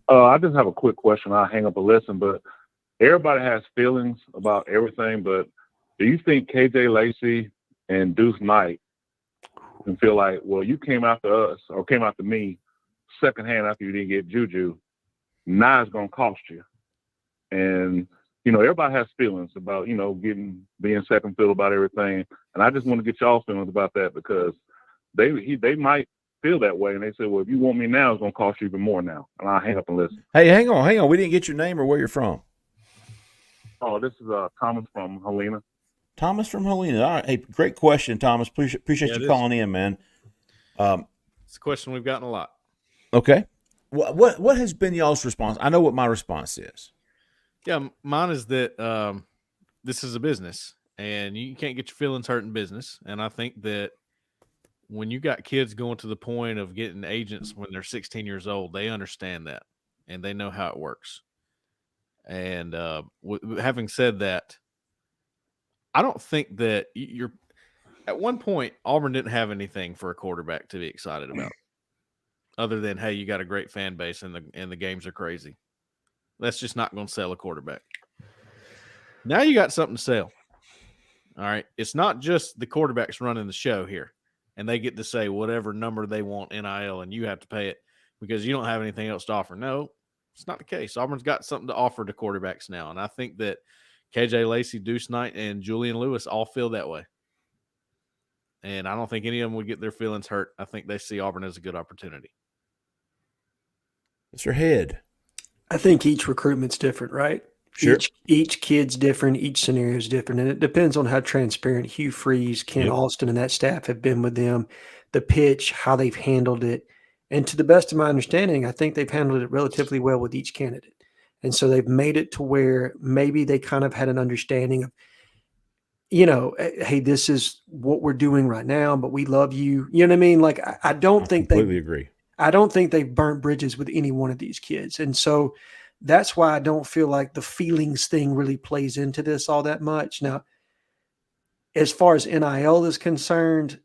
I just have a quick question. I'll hang up and listen, but everybody has feelings about everything, but do you think KJ Lacey and Deuce Knight can feel like, well, you came after us or came after me secondhand after you didn't get Juju, now it's going to cost you? And, everybody has feelings about, being second fiddle about everything. And I just want to get y'all feelings about that because they might feel that way. And they say, well, if you want me now, it's going to cost you even more now. And I'll hang up and listen. Hey, hang on. We didn't get your name or where you're from. Oh, this is Thomas from Helena. Thomas from Helena. All right. Hey, great question, Thomas. Appreciate you calling in, man. It's a question we've gotten a lot. Okay. What has been y'all's response? I know what my response is. Yeah, mine is that this is a business, and you can't get your feelings hurt in business. And I think that when you got kids going to the point of getting agents when they're 16 years old, they understand that, and they know how it works. And having said that, I don't think that you're at one point Auburn didn't have anything for a quarterback to be excited about, other than, hey, you got a great fan base and the games are crazy. That's just not going to sell a quarterback. Now you got something to sell. All right, it's not just the quarterbacks running the show here, and they get to say whatever number they want NIL, and you have to pay it because you don't have anything else to offer. No, it's not the case. Auburn's got something to offer to quarterbacks now, and I think that KJ Lacey, Deuce Knight, and Julian Lewis all feel that way. And I don't think any of them would get their feelings hurt. I think they see Auburn as a good opportunity. Mr. Head. I think each recruitment's different, right? Sure. Each kid's different. Each scenario is different. And it depends on how transparent Hugh Freeze, Ken Austin, and that staff have been with them, the pitch, how they've handled it. And to the best of my understanding, I think they've handled it relatively well with each candidate. And so they've made it to where maybe they kind of had an understanding of, hey, this is what we're doing right now, but we love you. You know what I mean? Like, I don't think they completely agree. I don't think they've burnt bridges with any one of these kids. And so that's why I don't feel like the feelings thing really plays into this all that much. Now, as far as NIL is concerned,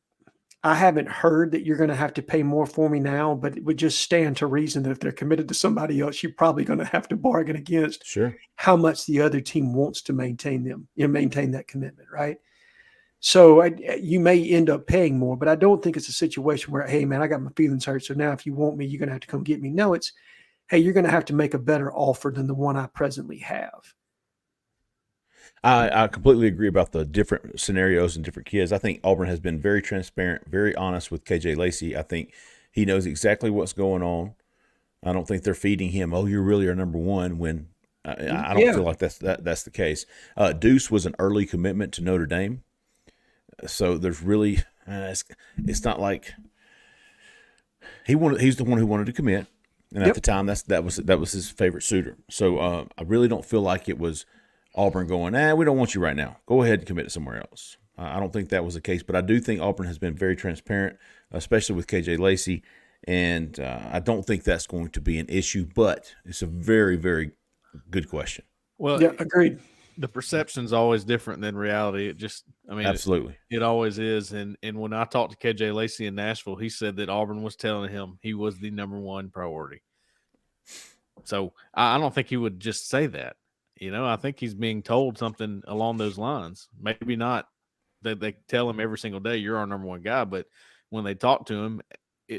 I haven't heard that you're going to have to pay more for me now, but it would just stand to reason that if they're committed to somebody else, you're probably going to have to bargain against how much the other team wants to maintain them, maintain that commitment, right? So you may end up paying more, but I don't think it's a situation where, hey, man, I got my feelings hurt, so now if you want me, you're going to have to come get me. No, it's, hey, you're going to have to make a better offer than the one I presently have. I completely agree about the different scenarios and different kids. I think Auburn has been very transparent, very honest with KJ Lacey. I think he knows exactly what's going on. I don't think they're feeding him, oh, you really are number one, when I don't feel like that's the case. Deuce was an early commitment to Notre Dame. So there's really it's not like he's the one who wanted to commit, and at the time that was his favorite suitor. So I really don't feel like it was Auburn going, we don't want you right now. Go ahead and commit to somewhere else. I don't think that was the case, but I do think Auburn has been very transparent, especially with KJ Lacey, and I don't think that's going to be an issue, but it's a very, very good question. Well, yeah, agreed. The perception's always different than reality. Absolutely. It always is. And when I talked to KJ Lacey in Nashville, he said that Auburn was telling him he was the number one priority. So I don't think he would just say that. I think he's being told something along those lines. Maybe not that they tell him every single day, you're our number one guy. But when they talk to him,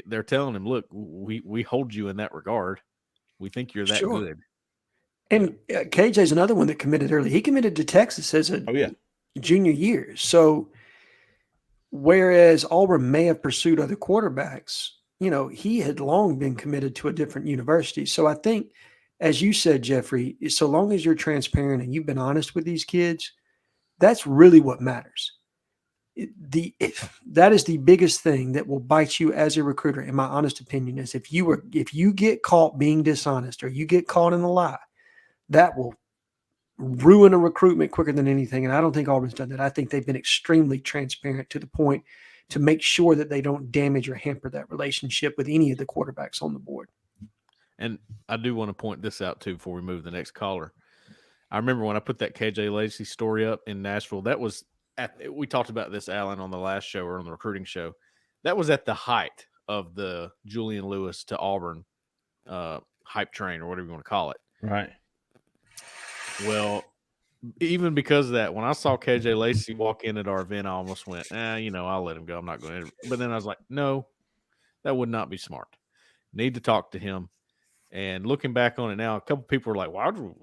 they're telling him, look, we hold you in that regard. We think you're that good. And KJ's another one that committed early. He committed to Texas as a junior year. So whereas Auburn may have pursued other quarterbacks, he had long been committed to a different university. So I think, as you said, Jeffrey, so long as you're transparent and you've been honest with these kids, that's really what matters. That is the biggest thing that will bite you as a recruiter, in my honest opinion, is if you get caught being dishonest or you get caught in a lie, that will ruin a recruitment quicker than anything. And I don't think Auburn's done that. I think they've been extremely transparent to the point to make sure that they don't damage or hamper that relationship with any of the quarterbacks on the board. And I do want to point this out, too, before we move to the next caller. I remember when I put that KJ Lacey story up in Nashville, that was we talked about this, Alan, on the last show or on the recruiting show. That was at the height of the Julian Lewis to Auburn hype train or whatever you want to call it. Right. Well, even because of that, when I saw KJ Lacey walk in at our event, I almost went, I'll let him go. I'm not going to. But then I was like, no, that would not be smart. Need to talk to him. And looking back on it now, a couple people were like, why do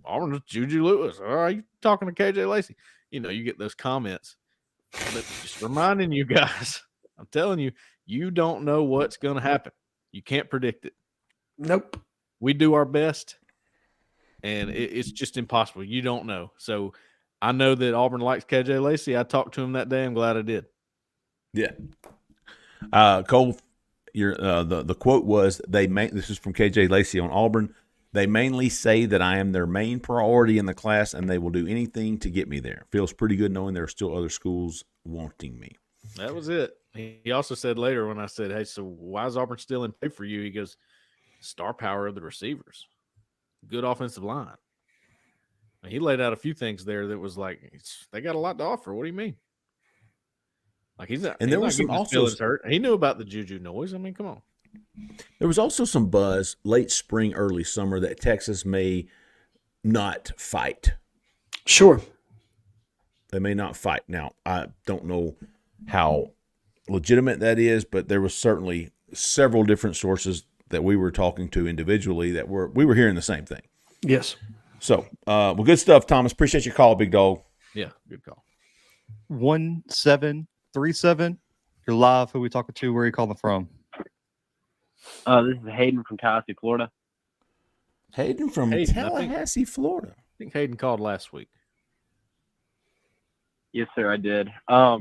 Auburn Juju Lewis? Are you talking to KJ Lacey? You get those comments. But just reminding you guys, I'm telling you, you don't know what's going to happen. You can't predict it. Nope. We do our best. And it's just impossible. You don't know. So I know that Auburn likes KJ Lacey. I talked to him that day. I'm glad I did. Yeah. Cole, the quote was, this is from KJ Lacey on Auburn. They mainly say that I am their main priority in the class, and they will do anything to get me there. Feels pretty good knowing there are still other schools wanting me. That was it. He also said later when I said, hey, so why is Auburn still in play for you? He goes, star power of the receivers. Good offensive line. And he laid out a few things there that was like, they got a lot to offer. What do you mean? Like there was some also hurt. He knew about the Juju noise. I mean, come on. There was also some buzz late spring, early summer that Texas may not fight. Sure. They may not fight. Now, I don't know how legitimate that is, but there was certainly several different sources that we were talking to individually that we were hearing the same thing. Yes. So, well, good stuff, Thomas. Appreciate your call, big dog. Yeah, good call. 1737. You're live. Who are we talking to? Where are you calling from? This is Hayden from Tallahassee, Florida. Hayden from Tallahassee, Florida. I think Hayden called last week. Yes, sir, I did. I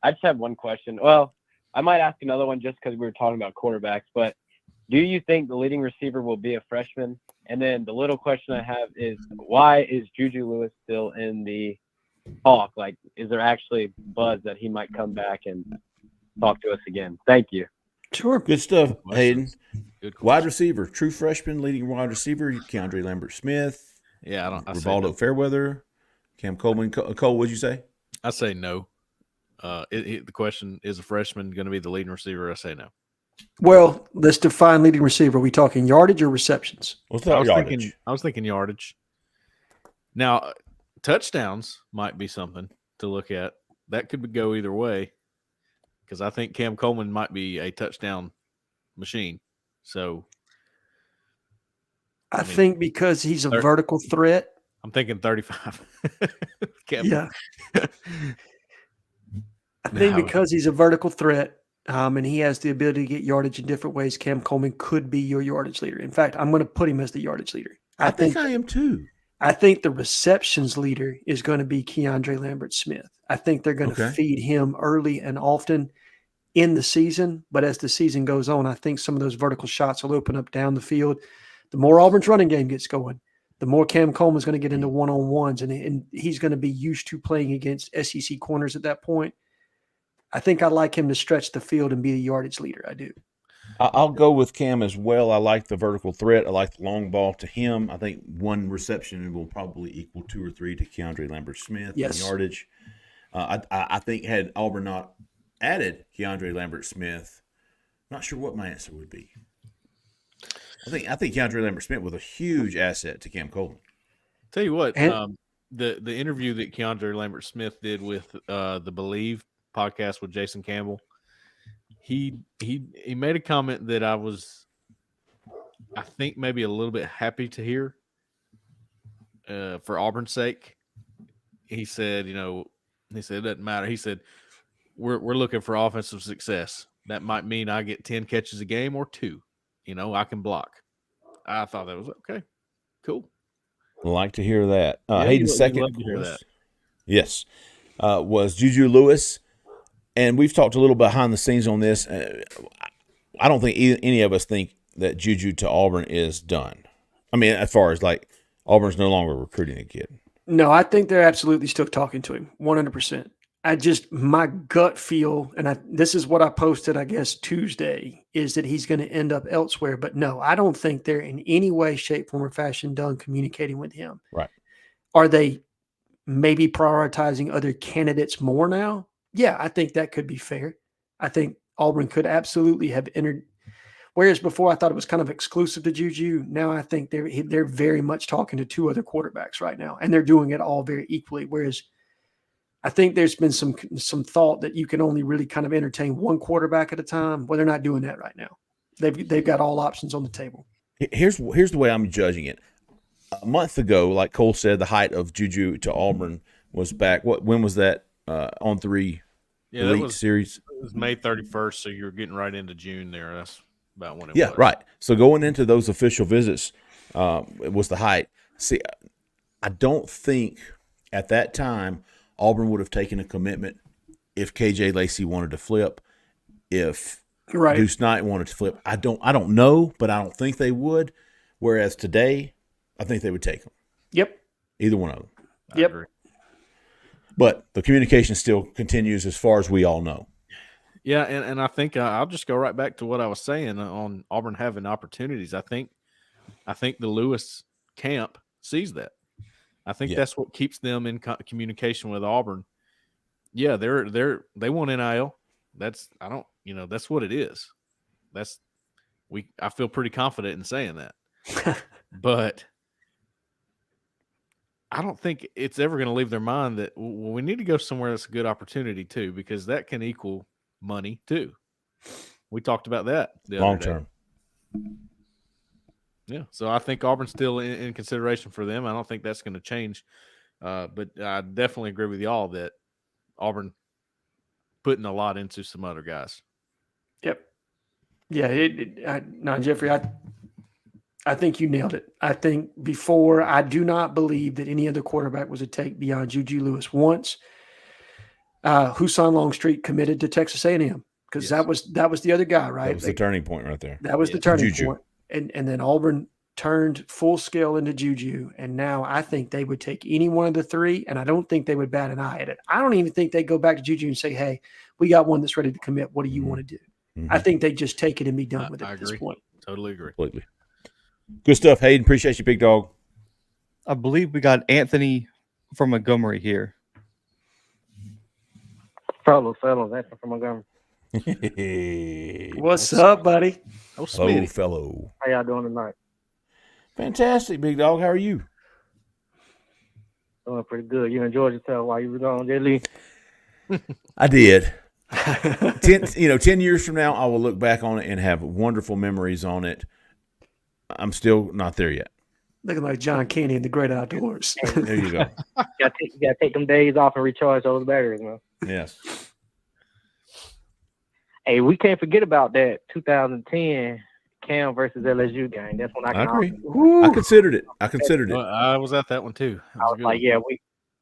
just have one question. Well, I might ask another one just because we were talking about quarterbacks, but do you think the leading receiver will be a freshman? And then the little question I have is, why is Juju Lewis still in the talk? Like, is there actually buzz that he might come back and talk to us again? Thank you. Sure. Good stuff, Hayden. Good wide receiver, true freshman, leading wide receiver, Keandre Lambert-Smith. Yeah, Rivaldo Fairweather, Cam Coleman. Cole, what'd you say? I say no. The question, is a freshman going to be the leading receiver? I say no. Well, let's define leading receiver. Are we talking yardage or receptions? I was thinking yardage. Now, touchdowns might be something to look at. That could go either way because I think Cam Coleman might be a touchdown machine. So, I think because he's a vertical threat. I'm thinking 35. Yeah. I think because he's a vertical threat, and he has the ability to get yardage in different ways, Cam Coleman could be your yardage leader. In fact, I'm going to put him as the yardage leader. I think I am too. I think the receptions leader is going to be Keandre Lambert-Smith. I think they're going to feed him early and often in the season. But as the season goes on, I think some of those vertical shots will open up down the field. The more Auburn's running game gets going, The more Cam Coleman's going to get into one-on-ones, and he's going to be used to playing against SEC corners at that point, I think I like him to stretch the field and be the yardage leader. I do. I'll go with Cam as well. I like the vertical threat. I like the long ball to him. I think one reception will probably equal 2 or 3 to Keandre Lambert-Smith in yardage. I think had Auburn not added Keandre Lambert-Smith, not sure what my answer would be. I think Keandre Lambert-Smith was a huge asset to Cam Coleman. Tell you what, the interview that Keandre Lambert-Smith did with the Believe podcast with Jason Campbell, he made a comment that I think maybe a little bit happy to hear for Auburn's sake. He said, it doesn't matter. He said, we're looking for offensive success. That might mean I get 10 catches a game or 2. I can block. I thought that was okay. Cool. Like to hear that. Yeah, Hayden's second was Juju Lewis. And we've talked a little behind the scenes on this. I don't think any of us think that Juju to Auburn is done. I mean, as far as like Auburn's no longer recruiting the kid. No, I think they're absolutely still talking to him, 100%. My gut feel, and this is what I posted, I guess, Tuesday, is that he's going to end up elsewhere. But no, I don't think they're in any way, shape, form, or fashion done communicating with him. Right. Are they maybe prioritizing other candidates more now? Yeah, I think that could be fair. I think Auburn could absolutely have entered. Whereas before I thought it was kind of exclusive to Juju. Now I think they're very much talking to 2 other quarterbacks right now, and they're doing it all very equally. Whereas I think there's been some thought that you can only really kind of entertain one quarterback at a time. Well, they're not doing that right now. They've got all options on the table. Here's the way I'm judging it. A month ago, like Cole said, the height of Juju to Auburn was back. When was that? On 3 Elite Series? It was May 31st, so you're getting right into June there. That's about when it was. Yeah, right. So going into those official visits, it was the height. See, I don't think at that time Auburn would have taken a commitment if KJ Lacey wanted to flip, if Deuce Knight wanted to flip. I don't know, but I don't think they would. Whereas today, I think they would take them. Yep. Either one of them. I agree. But the communication still continues as far as we all know. Yeah, and I think I'll just go right back to what I was saying on Auburn having opportunities. I think the Lewis camp sees that. I think that's what keeps them in communication with Auburn. Yeah, they want NIL. That's what it is. I feel pretty confident in saying that. But I don't think it's ever going to leave their mind that we need to go somewhere that's a good opportunity too, because that can equal money too. We talked about that the long other day. term. Yeah, so I think Auburn's still in consideration for them. I don't think that's going to change, but I definitely agree with y'all that Auburn putting a lot into some other guys. Yep. Yeah. Jeffrey, I think you nailed it. I think before, I do not believe that any other quarterback was a take beyond Juju Lewis. Once Husan Longstreet committed to Texas A&M, because that was the other guy, right? That was the turning point right there. That was the turning point. And then Auburn turned full scale into Juju, and now I think they would take any one of the 3, and I don't think they would bat an eye at it. I don't even think they go back to Juju and say, hey, we got one that's ready to commit. What do you want to do? Mm-hmm. I think they just take it and be done with it at this point. Totally agree. Completely. Good stuff, Hayden. Appreciate you, big dog. I believe we got Anthony from Montgomery here. Fellow, Anthony from Montgomery. What's up, buddy? Hello, fellow. How y'all doing tonight? Fantastic, big dog. How are you? Doing pretty good. You enjoyed yourself while you were gone, Jay Lee? I did. 10 years from now, I will look back on it and have wonderful memories on it. I'm still not there yet. Looking like John Candy in the Great Outdoors. There you go. You gotta take them days off and recharge those batteries, man. Yes. Hey, we can't forget about that 2010 Cam versus LSU game. That's when I agree. I considered it. I was at that one too. I was like, yeah,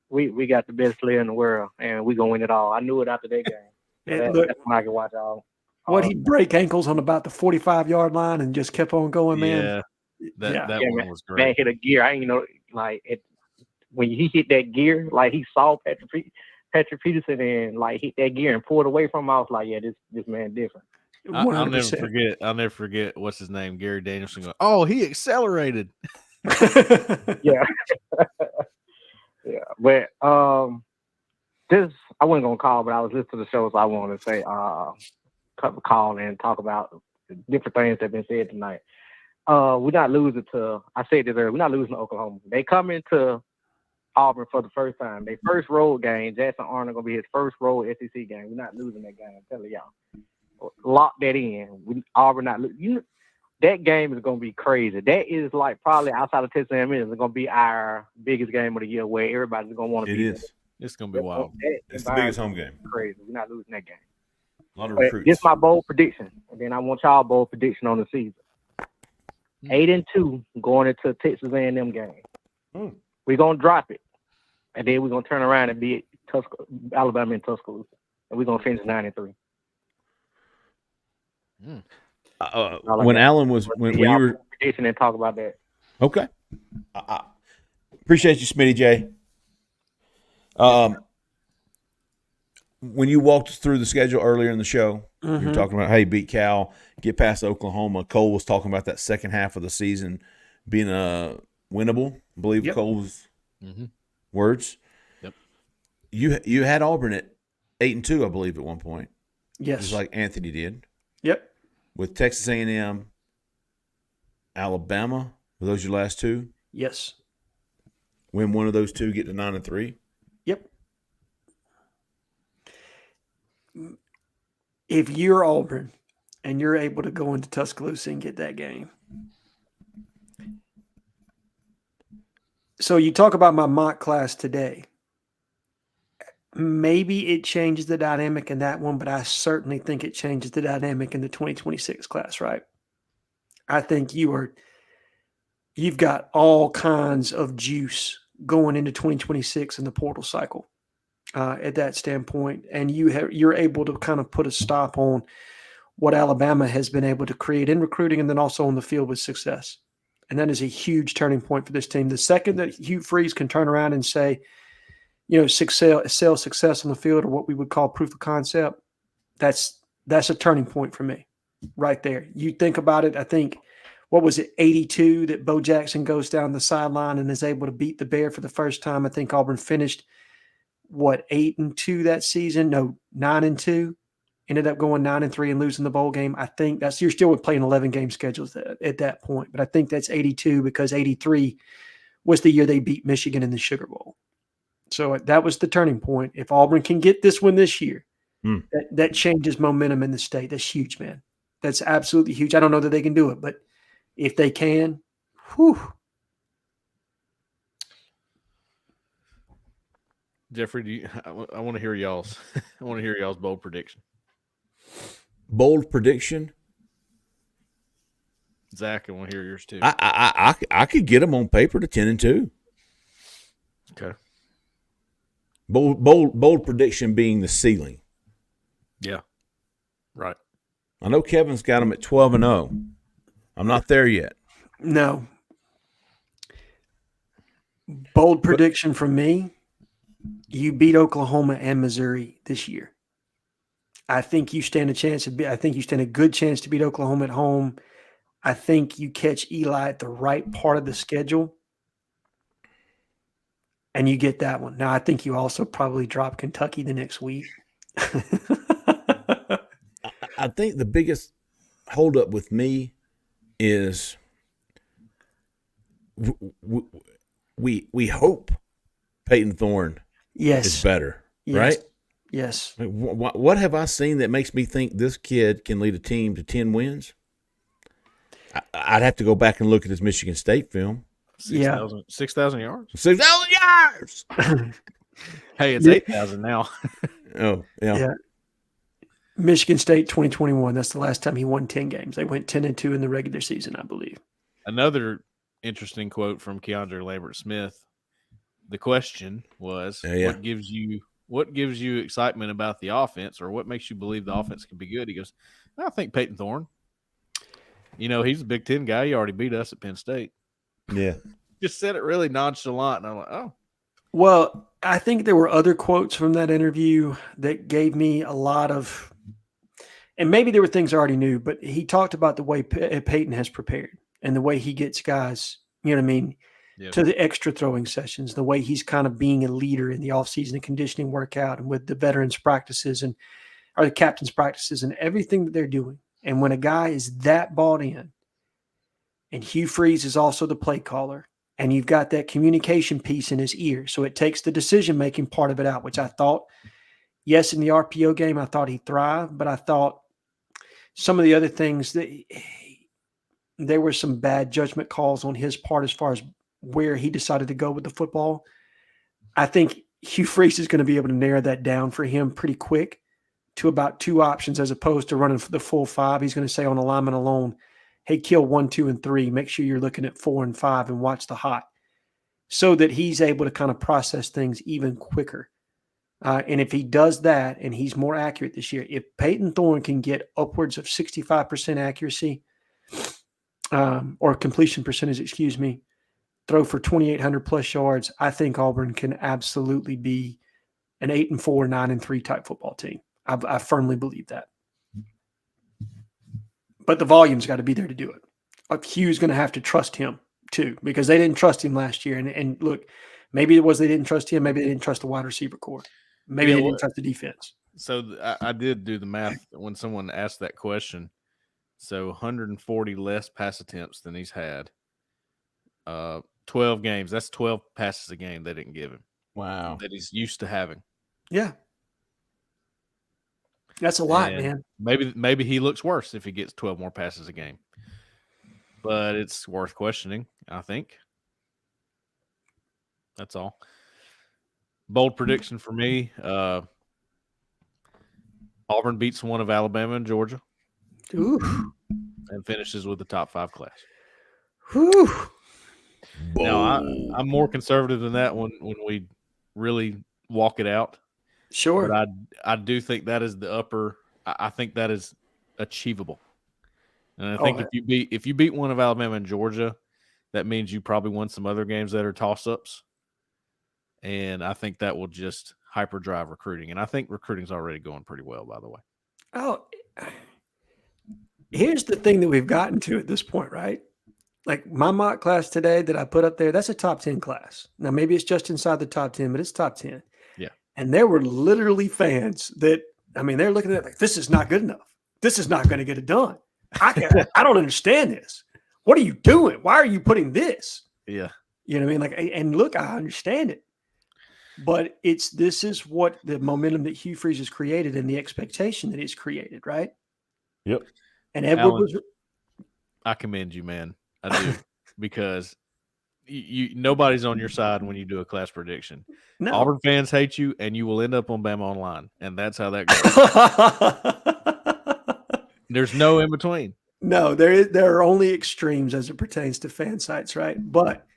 we got the best player in the world, and we gonna win it all. I knew it after that game. That's when I could watch all. What, he'd break ankles on about the 45-yard line and just kept on going, man. That one was great. Man hit a gear. I ain't when he hit that gear, like he saw Patrick Peterson and like hit that gear and pulled away from him. I was like, yeah, this man different. I'll never forget what's his name, Gary Danielson. Oh, he accelerated. Yeah. Yeah. But this I wasn't gonna call, but I was listening to the show, so I wanted to say call and talk about different things that have been said tonight. We're not losing to I said this earlier, we're not losing to Oklahoma. They come into Auburn for the first time. Their first road game, Jackson Arnold gonna be his first road SEC game. We're not losing that game, I'm telling y'all. Lock that in. Auburn not losing. That game is gonna be crazy. That is like probably outside of Texas A&M, it's gonna be our biggest game of the year where everybody's gonna want to be. It is. It's gonna be wild. It's the biggest home game. Crazy. We're not losing that game. A lot of recruits. This is my bold prediction, and then I want y'all bold prediction on the season. 8-2 going into Texas A&M game. We're gonna drop it, and then we're gonna turn around and beat Alabama in Tuscaloosa, and we're gonna finish 9-3. When Alan was when you were prediction and talk about that. Okay, I appreciate you, Smitty J. When you walked us through the schedule earlier in the show, you were talking about, hey, beat Cal, get past Oklahoma. Cole was talking about that second half of the season being winnable. I believe Cole's words. Yep. You had Auburn at 8-2, I believe, at one point. Yes, just like Anthony did. Yep. With Texas A&M, Alabama, were those your last two? Yes. Win one of those two, get to 9-3. Yep. If you're Auburn and you're able to go into Tuscaloosa and get that game. So you talk about my mock class today. Maybe it changes the dynamic in that one, but I certainly think it changes the dynamic in the 2026 class, right? I think you've got all kinds of juice going into 2026 in the portal cycle at that standpoint, and you're able to kind of put a stop on what Alabama has been able to create in recruiting and then also on the field with success. And that is a huge turning point for this team. The second that Hugh Freeze can turn around and say, sell success on the field, or what we would call proof of concept, that's a turning point for me right there. You think about it, I think, what was it, 82 that Bo Jackson goes down the sideline and is able to beat the Bear for the first time. I think Auburn finished, 8-2 that season? No, 9-2. Ended up going 9-3 and losing the bowl game. I think you're still playing 11-game schedules at that point, but I think that's 82 because 83 was the year they beat Michigan in the Sugar Bowl. So that was the turning point. If Auburn can get this one this year, that changes momentum in the state. That's huge, man. That's absolutely huge. I don't know that they can do it, but if they can, whew. Jeffrey, I want to hear y'all's. I want to hear y'all's bold prediction. Bold prediction. Zach, I want to hear yours too. I could get them on paper to 10-2. Okay. Bold prediction being the ceiling. Yeah. Right. I know Kevin's got them at 12-0. I'm not there yet. No. Bold prediction from me. You beat Oklahoma and Missouri this year. I think you stand a good chance to beat Oklahoma at home. I think you catch Eli at the right part of the schedule, and you get that one. Now, I think you also probably drop Kentucky the next week. I think the biggest holdup with me is we hope Peyton Thorne is better, right? Yes. What have I seen that makes me think this kid can lead a team to 10 wins? I'd have to go back and look at his Michigan State film. 6,000 yards. 6,000 yards. Hey, it's 8,000 now. Oh, yeah. Michigan State 2021. That's the last time he won 10 games. They went 10-2 in the regular season, I believe. Another interesting quote from Keandre Lambert-Smith. The question was, what gives you excitement about the offense, or what makes you believe the offense can be good? He goes, I think Peyton Thorne. He's a Big Ten guy. He already beat us at Penn State. Yeah. Just said it really nonchalant. And I'm like, oh. Well, I think there were other quotes from that interview that gave me a lot of, and maybe there were things I already knew, but he talked about the way Peyton has prepared and the way he gets guys, to the extra throwing sessions, the way he's kind of being a leader in the offseason and conditioning workout and with the veterans practices or the captain's practices and everything that they're doing. And when a guy is that bought in, and Hugh Freeze is also the play caller, and you've got that communication piece in his ear. So it takes the decision-making part of it out, which I thought, yes, in the RPO game, I thought he thrived, but I thought some of the other things that there were some bad judgment calls on his part as far as where he decided to go with the football. I think Hugh Freeze is going to be able to narrow that down for him pretty quick to about 2 options as opposed to running for the full 5. He's going to say on alignment alone, hey, kill 1, 2, and 3. Make sure you're looking at 4 and 5 and watch the hot so that he's able to kind of process things even quicker. And if he does that and he's more accurate this year, if Peyton Thorne can get upwards of 65% accuracy or completion percentage, throw for 2,800 plus yards, I think Auburn can absolutely be an 8-4, 9-3 type football team. I firmly believe that. But the volume's got to be there to do it. Hugh's going to have to trust him too, because they didn't trust him last year. And look, maybe it was they didn't trust him. Maybe they didn't trust the wide receiver core. Maybe they didn't trust the defense. So I did do the math when someone asked that question. So 140 less pass attempts than he's had. 12 games. That's 12 passes a game they didn't give him. Wow. That he's used to having. Yeah. That's a lot, man. Maybe he looks worse if he gets 12 more passes a game. But it's worth questioning, I think. That's all. Bold prediction for me. Auburn beats one of Alabama and Georgia. Ooh. And finishes with the top 5 class. Whew. Now, I'm more conservative than that when we really walk it out. Sure. But I do think that is the upper – I think that is achievable. And I think if you beat one of Alabama and Georgia, that means you probably won some other games that are toss-ups. And I think that will just hyperdrive recruiting. And I think recruiting's already going pretty well, by the way. Oh, here's the thing that we've gotten to at this point, right? Like my mock class today that I put up there, that's a top 10 class. Now, maybe it's just inside the top 10, but it's top 10. Yeah. And there were literally fans that, they're looking at it like, this is not good enough. This is not going to get it done. I don't understand this. What are you doing? Why are you putting this? Yeah. You know what I mean? Like, and look, I understand it. But this is what the momentum that Hugh Freeze has created and the expectation that he's created, right? Yep. And Edward I commend you, man. I do. Because nobody's on your side when you do a class prediction. No. Auburn fans hate you, and you will end up on Bama Online. And that's how that goes. There's no in between. No, there are only extremes as it pertains to fan sites, right? But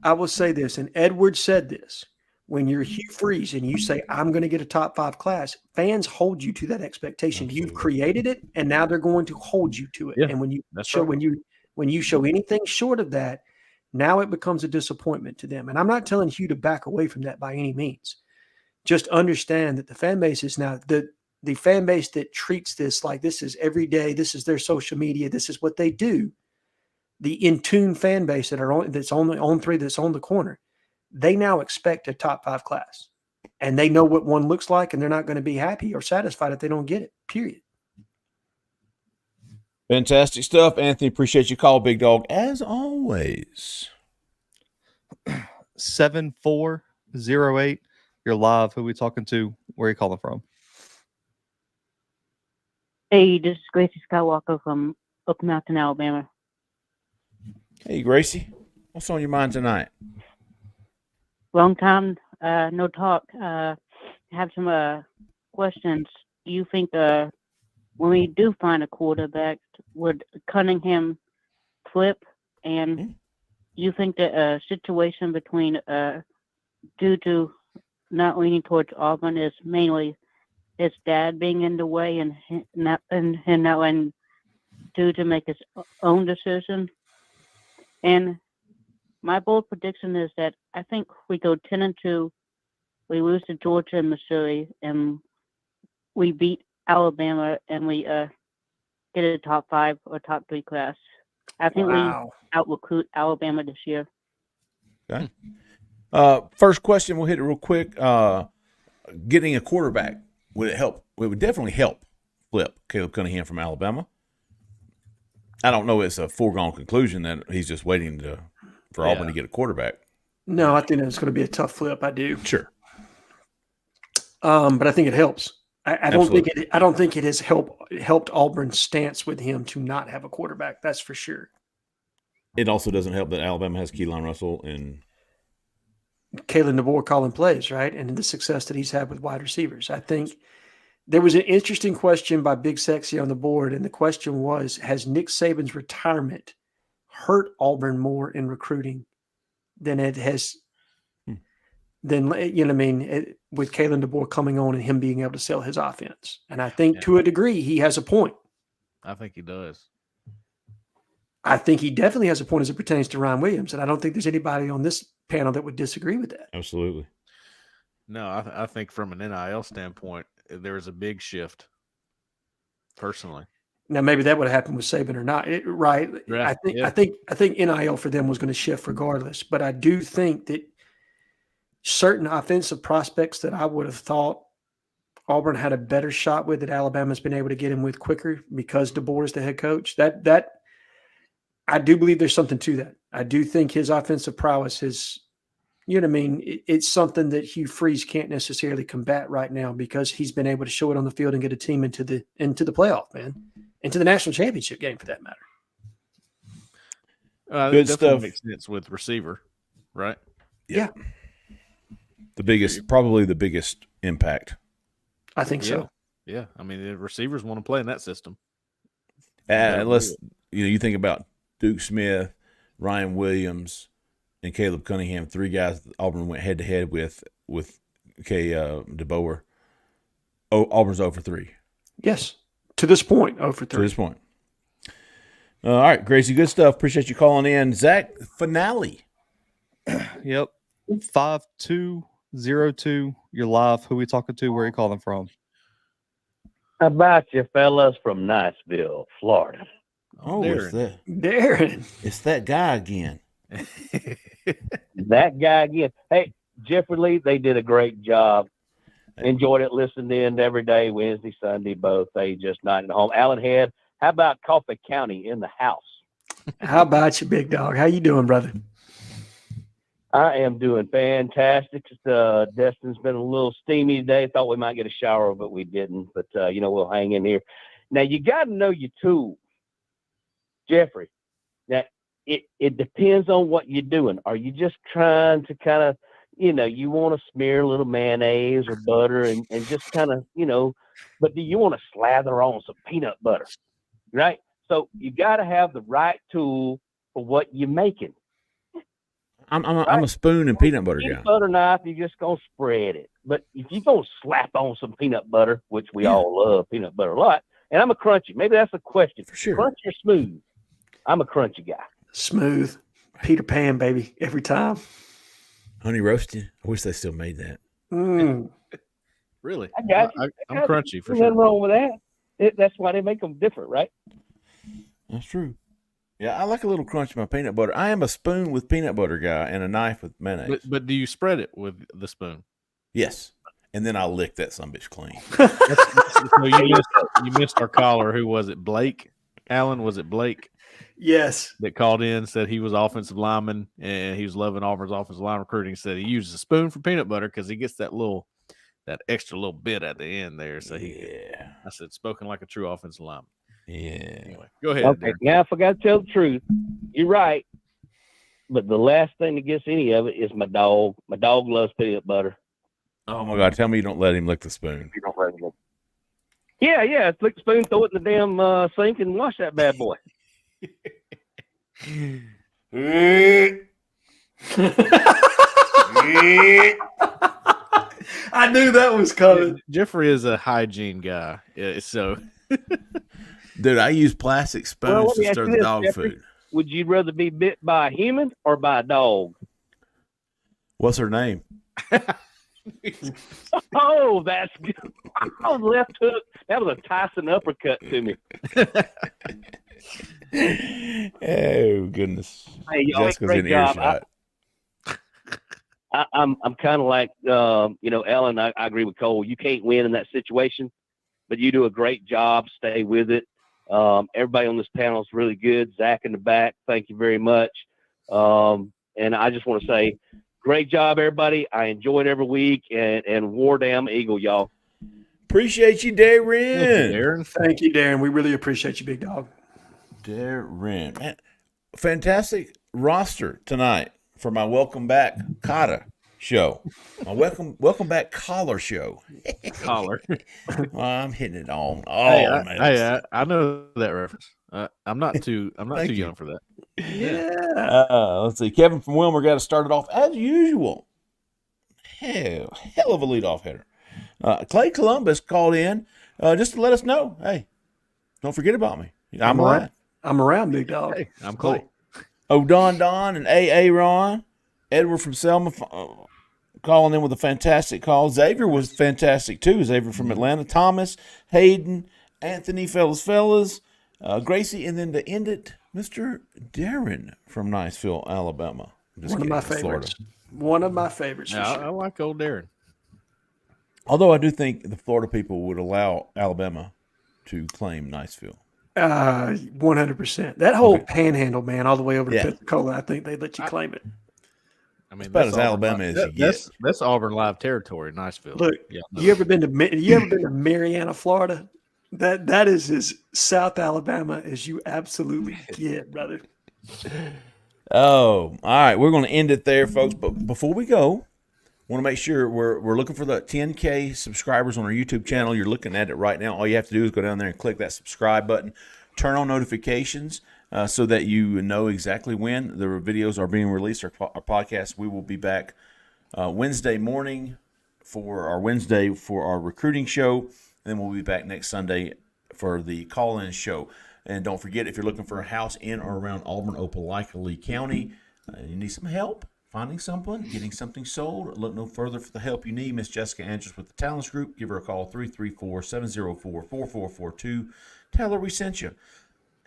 I will say this, and Edward said this, when you're Hugh Freeze and you say, I'm going to get a top 5 class, fans hold you to that expectation. Absolutely. You've created it, and now they're going to hold you to it. Yeah, and when you right. show anything short of that, now it becomes a disappointment to them. And I'm not telling Hugh to back away from that by any means. Just understand that the fan base is now the fan base that treats this like this is every day, this is their social media, this is what they do. The in-tune fan base that's on the corner, they now expect a top 5 class. And they know what one looks like, and they're not going to be happy or satisfied if they don't get it, period. Fantastic stuff, Anthony. Appreciate your call, big dog, as always. 7408. You're live. Who are we talking to? Where are you calling from? Hey, this is Gracie Skywalker from Oak Mountain, Alabama. Hey, Gracie. What's on your mind tonight? Long time, no talk. I have some questions. Do you think when we do find a quarterback, would Cunningham flip? And you think the situation between due to not leaning towards Auburn is mainly his dad being in the way and not letting due to make his own decision. And my bold prediction is that I think we go 10-2. We lose to Georgia and Missouri, and we beat Alabama, and we get a top 5 or top 3 class. I think we out-recruit Alabama this year. Okay. First question, we'll hit it real quick. Getting a quarterback, would it help? It would definitely help flip Caleb Cunningham from Alabama. I don't know it's a foregone conclusion that he's just waiting for Auburn to get a quarterback. No, I think it's going to be a tough flip. I do. Sure. But I think it helps. I don't think it has helped Auburn's stance with him to not have a quarterback. That's for sure. It also doesn't help that Alabama has Keelan Russell and Kalen DeBoer calling plays, right? And the success that he's had with wide receivers. I think there was an interesting question by Big Sexy on the board, and the question was, has Nick Saban's retirement hurt Auburn more in recruiting than it has with Kalen DeBoer coming on and him being able to sell his offense? And I think to a degree he has a point. I think he does. I think he definitely has a point as it pertains to Ryan Williams, and I don't think there's anybody on this panel that would disagree with that. Absolutely. No, I think from an NIL standpoint, there was a big shift. Personally, now maybe that would have happened with Saban or not, right? I think NIL for them was going to shift regardless, but I do think that certain offensive prospects that I would have thought Auburn had a better shot with that Alabama's been able to get him with quicker because DeBoer is the head coach. That I do believe there's something to that. I do think his offensive prowess is, it's something that Hugh Freeze can't necessarily combat right now because he's been able to show it on the field and get a team into the playoff, man, into the national championship game for that matter. Good stuff. Makes sense with receiver, right? Yeah. Probably the biggest impact. I think so. Yeah. I mean, the receivers want to play in that system. Unless you think about Duke Smith, Ryan Williams, and Caleb Cunningham, 3 guys that Auburn went head-to-head with DeBoer. Auburn's 0-3. Yes. To this point, 0-3. To this point. All right, Gracie, good stuff. Appreciate you calling in. Zach, finale. Yep. 5202. You're live. Who we talking to? Where are you calling from? How about you fellas from Niceville, Florida? Oh, it's that. Darren. It's that guy again. That guy again. Hey, Jeffrey Lee, they did a great job. Enjoyed it, listened in every day, Wednesday, Sunday, both. They just not at home. Alan Head, how about Coffee County in the house? How about you, big dog? How you doing, brother? I am doing fantastic. Destin's been a little steamy today. Thought we might get a shower, but we didn't. But, we'll hang in here. Now, you got to know your tool, Jeffrey. Now, it depends on what you're doing. Are you just trying to kind of, you want to smear a little mayonnaise or butter and just kind of, but do you want to slather on some peanut butter, right? So you got to have the right tool for what you're making. I'm a spoon and peanut butter guy. Peanut butter knife, you're just going to spread it. But if you're going to slap on some peanut butter, which we all love peanut butter a lot, and I'm a crunchy. Maybe that's a question. For sure. Crunchy or smooth? I'm a crunchy guy. Smooth. Peter Pan, baby, every time. Honey roasted. I wish they still made that. Really? I got you. I'm crunchy for There's sure. nothing wrong with that. That's why they make them different, right? That's true. Yeah, I like a little crunch in my peanut butter. I am a spoon with peanut butter guy and a knife with mayonnaise. But do you spread it with the spoon? Yes. And then I'll lick that sumbitch clean. So you missed our caller. Who was it? Blake? Alan, was it Blake? Yes. That called in, said he was offensive lineman and he was loving Auburn's offensive line recruiting. Said he uses a spoon for peanut butter because he gets that extra little bit at the end there. So I said, spoken like a true offensive lineman. Yeah. Anyway, go ahead. Okay. Darren. Now, if I got to tell the truth, you're right. But the last thing that gets any of it is my dog. My dog loves peanut butter. Oh my God! Tell me you don't let him lick the spoon. Yeah. Lick the spoon, throw it in the damn sink, and wash that bad boy. I knew that was coming. Jeffrey is a hygiene guy, so Dude, I use plastic spoons to stir the dog food. Would you rather be bit by a human or by a dog? What's her name? Oh, that's good. Oh, left hook. That was a Tyson uppercut to me. Oh, goodness. Hey, y'all, Jessica's great in job. earshot. I'm kind of like, Ellen, I agree with Cole. You can't win in that situation, but you do a great job. Stay with it. Everybody on this panel is really good. Zach in the back, thank you very much. And I just want to say, great job, everybody. I enjoy it every week, and War Damn Eagle, y'all. Appreciate you, Darren. Thank you, Darren. We really appreciate you, big dog. Darren. Man, fantastic roster tonight for my Welcome Back Cotta show. My welcome back collar show. Collar. Well, I'm hitting it on. I know that reference. I'm not too young for that. Yeah. Let's see. Kevin from Wilmer got to start it off as usual. Hell of a leadoff hitter. Clay Columbus called in just to let us know, hey, don't forget about me. I'm around. I'm around, big dog. Hey, I'm Clay. Oh, Don and A.A. Ron. Edward from Selma calling in with a fantastic call. Xavier was fantastic, too. Xavier from Atlanta. Thomas, Hayden, Anthony, fellas. Gracie, and then to end it, Mr. Darren from Niceville, Alabama. One of my favorites. One of my favorites. Yeah, I like old Darren. Although I do think the Florida people would allow Alabama to claim Niceville. 100%. That whole panhandle, man, all the way over to Pensacola, I think they'd let you claim it. I mean, about as Alabama as you get. That's Auburn Live territory, Niceville. Look, you ever been to Marianna, Florida? That is as South Alabama as you absolutely get, brother. Oh, all right. We're going to end it there, folks. But before we go, want to make sure we're looking for the 10K subscribers on our YouTube channel. You're looking at it right now. All you have to do is go down there and click that subscribe button. Turn on notifications so that you know exactly when the videos are being released, our podcast. We will be back Wednesday morning for our recruiting show. And then we'll be back next Sunday for the call-in show. And don't forget, if you're looking for a house in or around Auburn, Opelika County, you need some help finding someone, getting something sold, look no further for the help you need. Miss Jessica Andrews with the Talents Group. Give her a call, 334-704-4442. Tell her we sent you.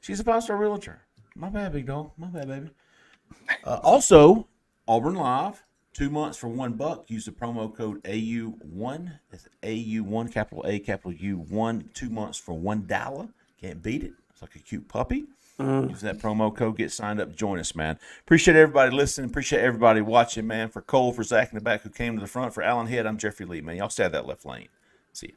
She's a five-star realtor. My bad, big dog. My bad, baby. Also, Auburn Live, 2 months for $1. Use the promo code AU1. That's AU1, capital A, capital U1. 2 months for $1. Can't beat it. It's like a cute puppy. Use that promo code. Get signed up. Join us, man. Appreciate everybody listening. Appreciate everybody watching, man. For Cole, for Zach in the back who came to the front. For Alan Head, I'm Jeffrey Lee, man. Y'all stay out of that left lane. See you.